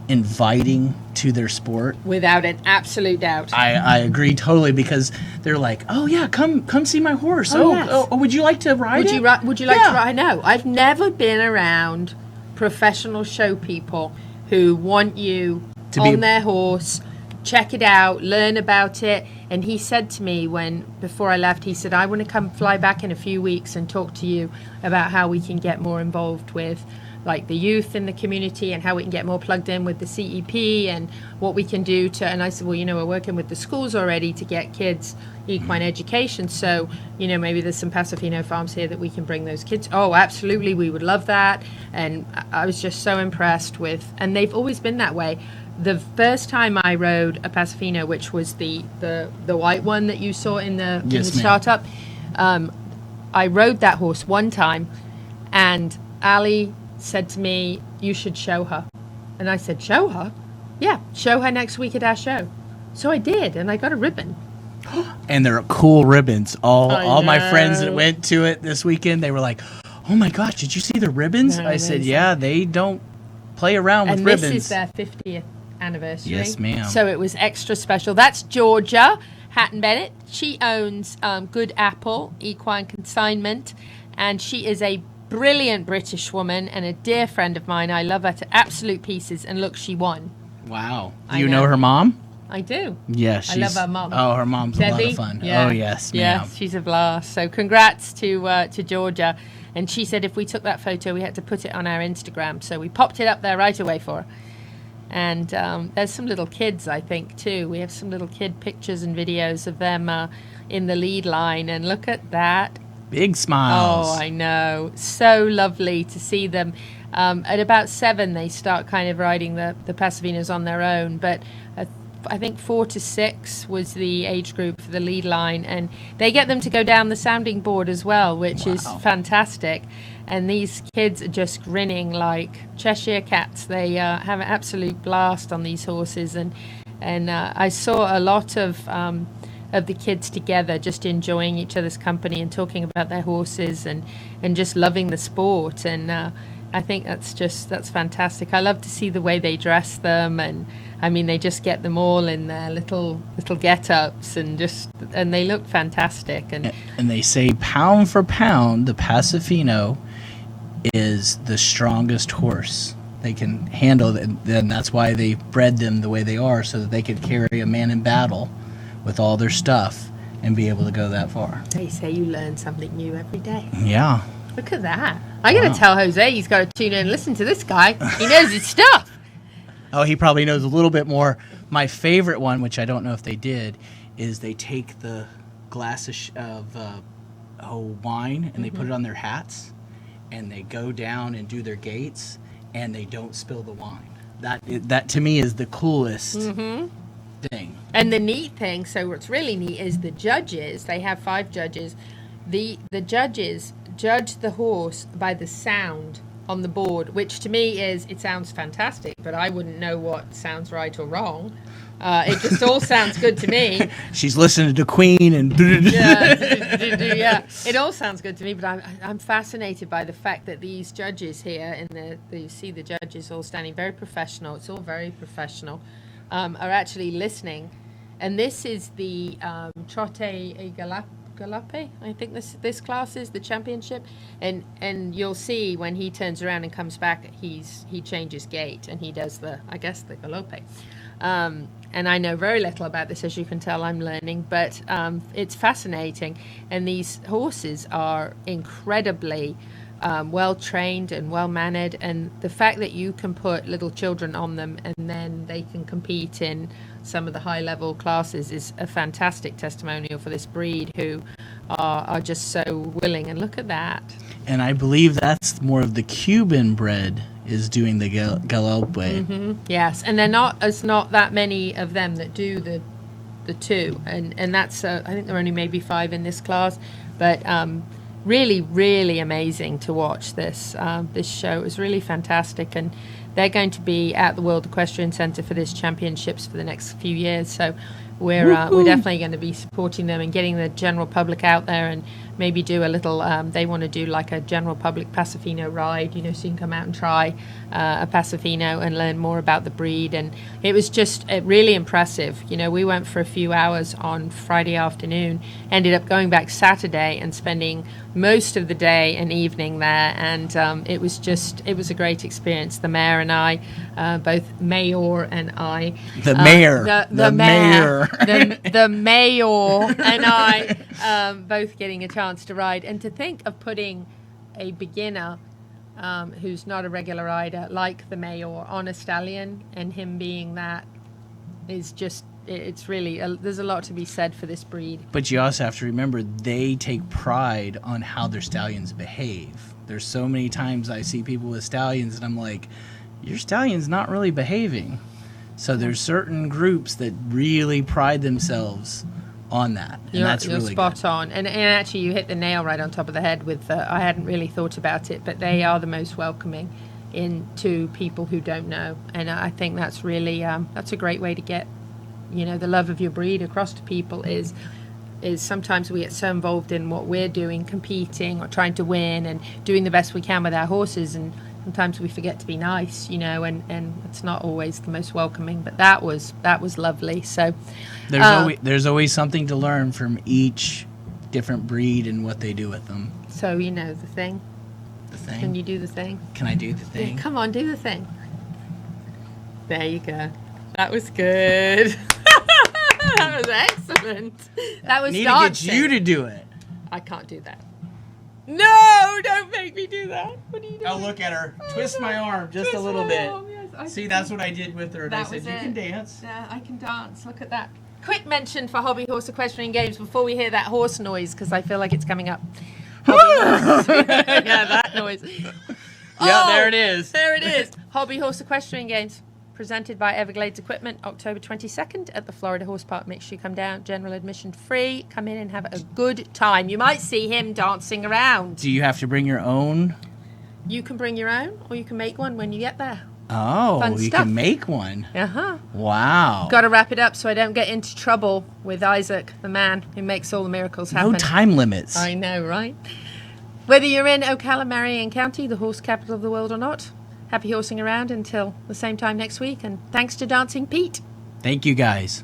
inviting to their sport? Without an absolute doubt. I agree totally, because they're like, oh yeah, come see my horse. Yes. Would you like to ride it? Would you like to ride? No, I've never been around professional show people who want you To on be- their horse, check it out, learn about it. And he said to me before I left, he said, I want to fly back in a few weeks and talk to you about how we can get more involved with like the youth in the community and how we can get more plugged in with the CEP and what we can do to, and I said, well, we're working with the schools already to get kids equine education. So, maybe there's some Paso Fino farms here that we can bring those kids. Oh, absolutely. We would love that. And I was just so impressed with, and they've always been that way. The first time I rode a Paso Fino, which was the white one that you saw in the startup, I rode that horse one time, and Ali said to me, you should show her. And I said, show her? Yeah, show her next week at our show. So I did, and I got a ribbon. And they're cool ribbons. All my know. friends that went to it this weekend, they were like, oh my gosh, did you see the ribbons? I said, yeah, they don't play around with ribbons. And this is their 50th anniversary. Yes, ma'am. So it was extra special. That's Georgia Hatton Bennett. She owns Good Apple Equine Consignment, and she is a brilliant British woman and a dear friend of mine. I love her to absolute pieces, and look, she won. Wow. Do you know her mom? I do. Yes. I love her mom. Oh, her mom's Debbie? a lot of fun. Yeah. Oh, yes, ma'am. Yes, she's a blast. So congrats to Georgia. And she said if we took that photo, we had to put it on our Instagram. So we popped it up there right away for her. And there's some little kids, I think, too. We have some little kid pictures and videos of them in the lead line. And look at that. Big smiles. Oh, I know. So lovely to see them. At about 7, they start kind of riding the Paso Finos on their own. But I think 4 to 6 was the age group for the lead line. And they get them to go down the sounding board as well, which is fantastic. And these kids are just grinning like Cheshire cats. They have an absolute blast on these horses. And I saw a lot of the kids together, just enjoying each other's company and talking about their horses and just loving the sport. And I think that's fantastic. I love to see the way they dress them, and I mean they just get them all in their little get-ups and they look fantastic. And they say pound for pound, the Paso Fino is the strongest horse they can handle, and that's why they bred them the way they are, so that they could carry a man in battle with all their stuff and be able to go that far. They say you learn something new every day. Yeah. Look at that. I got to tell Jose he's got to tune in and listen to this guy. He knows his stuff. Oh, he probably knows a little bit more. My favorite one, which I don't know if they did, is they take the glass of wine and they put it on their hats, and they go down and do their gaits, and they don't spill the wine. That to me is the coolest thing. And the neat thing, so what's really neat is the judges. They have 5 judges. The judges judge the horse by the sound on the board, which to me it sounds fantastic, but I wouldn't know what sounds right or wrong. It just all sounds good to me. She's listening to Queen and yeah, it all sounds good to me, but I'm fascinated by the fact that these judges here, you see the judges all standing very professional. It's all very professional. Are actually listening, and this is the Trote e Galope. I think this class is the championship, and you'll see when he turns around and comes back, he changes gait and he does the Galope. And I know very little about this, as you can tell. I'm learning, but it's fascinating, and these horses are incredibly well trained and well mannered, and the fact that you can put little children on them and then they can compete in some of the high level classes is a fantastic testimonial for this breed, who are just so willing. And look at that. And I believe that's more of the Cuban bred is doing the Galope. Yes, and there's not that many of them that do the 2, and that's I think there are only maybe 5 in this class, but really, really amazing to watch this show. It was really fantastic, and they're going to be at the World Equestrian Centre for this championships for the next few years. So we're definitely going to be supporting them and getting the general public out there, and maybe do a little, they want to do like a general public Paso Fino ride, so you can come out and try a Paso Fino and learn more about the breed. And it was just really impressive. We went for a few hours on Friday afternoon, ended up going back Saturday and spending most of the day and evening there, and it was a great experience. The mayor and I, both Mayor and I, the mayor and I, both getting a chance to ride. And to think of putting a beginner who's not a regular rider like the Mayor on a stallion, and him being that, is just, it's really, there's a lot to be said for this breed. But you also have to remember, they take pride on how their stallions behave. There's so many times I see people with stallions and I'm like, your stallion's not really behaving. So there's certain groups that really pride themselves on that, and that's really spot good. on. And actually, you hit the nail right on top of the head with. I hadn't really thought about it, but they are the most welcoming into people who don't know, and I think that's really that's a great way to get the love of your breed across to people. Is sometimes we get so involved in what we're doing, competing or trying to win and doing the best we can with our horses, and sometimes we forget to be nice, and it's not always the most welcoming. But that was lovely. So there's always something to learn from each different breed and what they do with them. So the thing. The thing. Can you do the thing? Can I do the thing? Yeah, come on, do the thing. There you go. That was good. That was excellent. That was dancing. I need to get you to do it. I can't do that. No, don't make me do that. What are you doing? Oh, look at her. Twist my arm just a little bit. Yes, see, that's what I did with her. And I said, you can dance. Yeah, I can dance. Look at that. Quick mention for Hobby Horse Equestrian Games before we hear that horse noise, because I feel like it's coming up. Yeah, that noise. Yeah, there it is. There it is. Hobby Horse Equestrian Games, presented by Everglades Equipment, October 22nd at the Florida Horse Park. Make sure you come down, general admission free. Come in and have a good time. You might see him dancing around. Do you have to bring your own? You can bring your own, or you can make one when you get there. Oh, Fun you stuff. can make one. Uh-huh. Wow. Got to wrap it up so I don't get into trouble with Isaac, the man who makes all the miracles happen. No time limits. I know, right? Whether you're in Ocala, Marion County, the horse capital of the world, or not, happy horsing around until the same time next week. And thanks to Dancing Pete. Thank you, guys.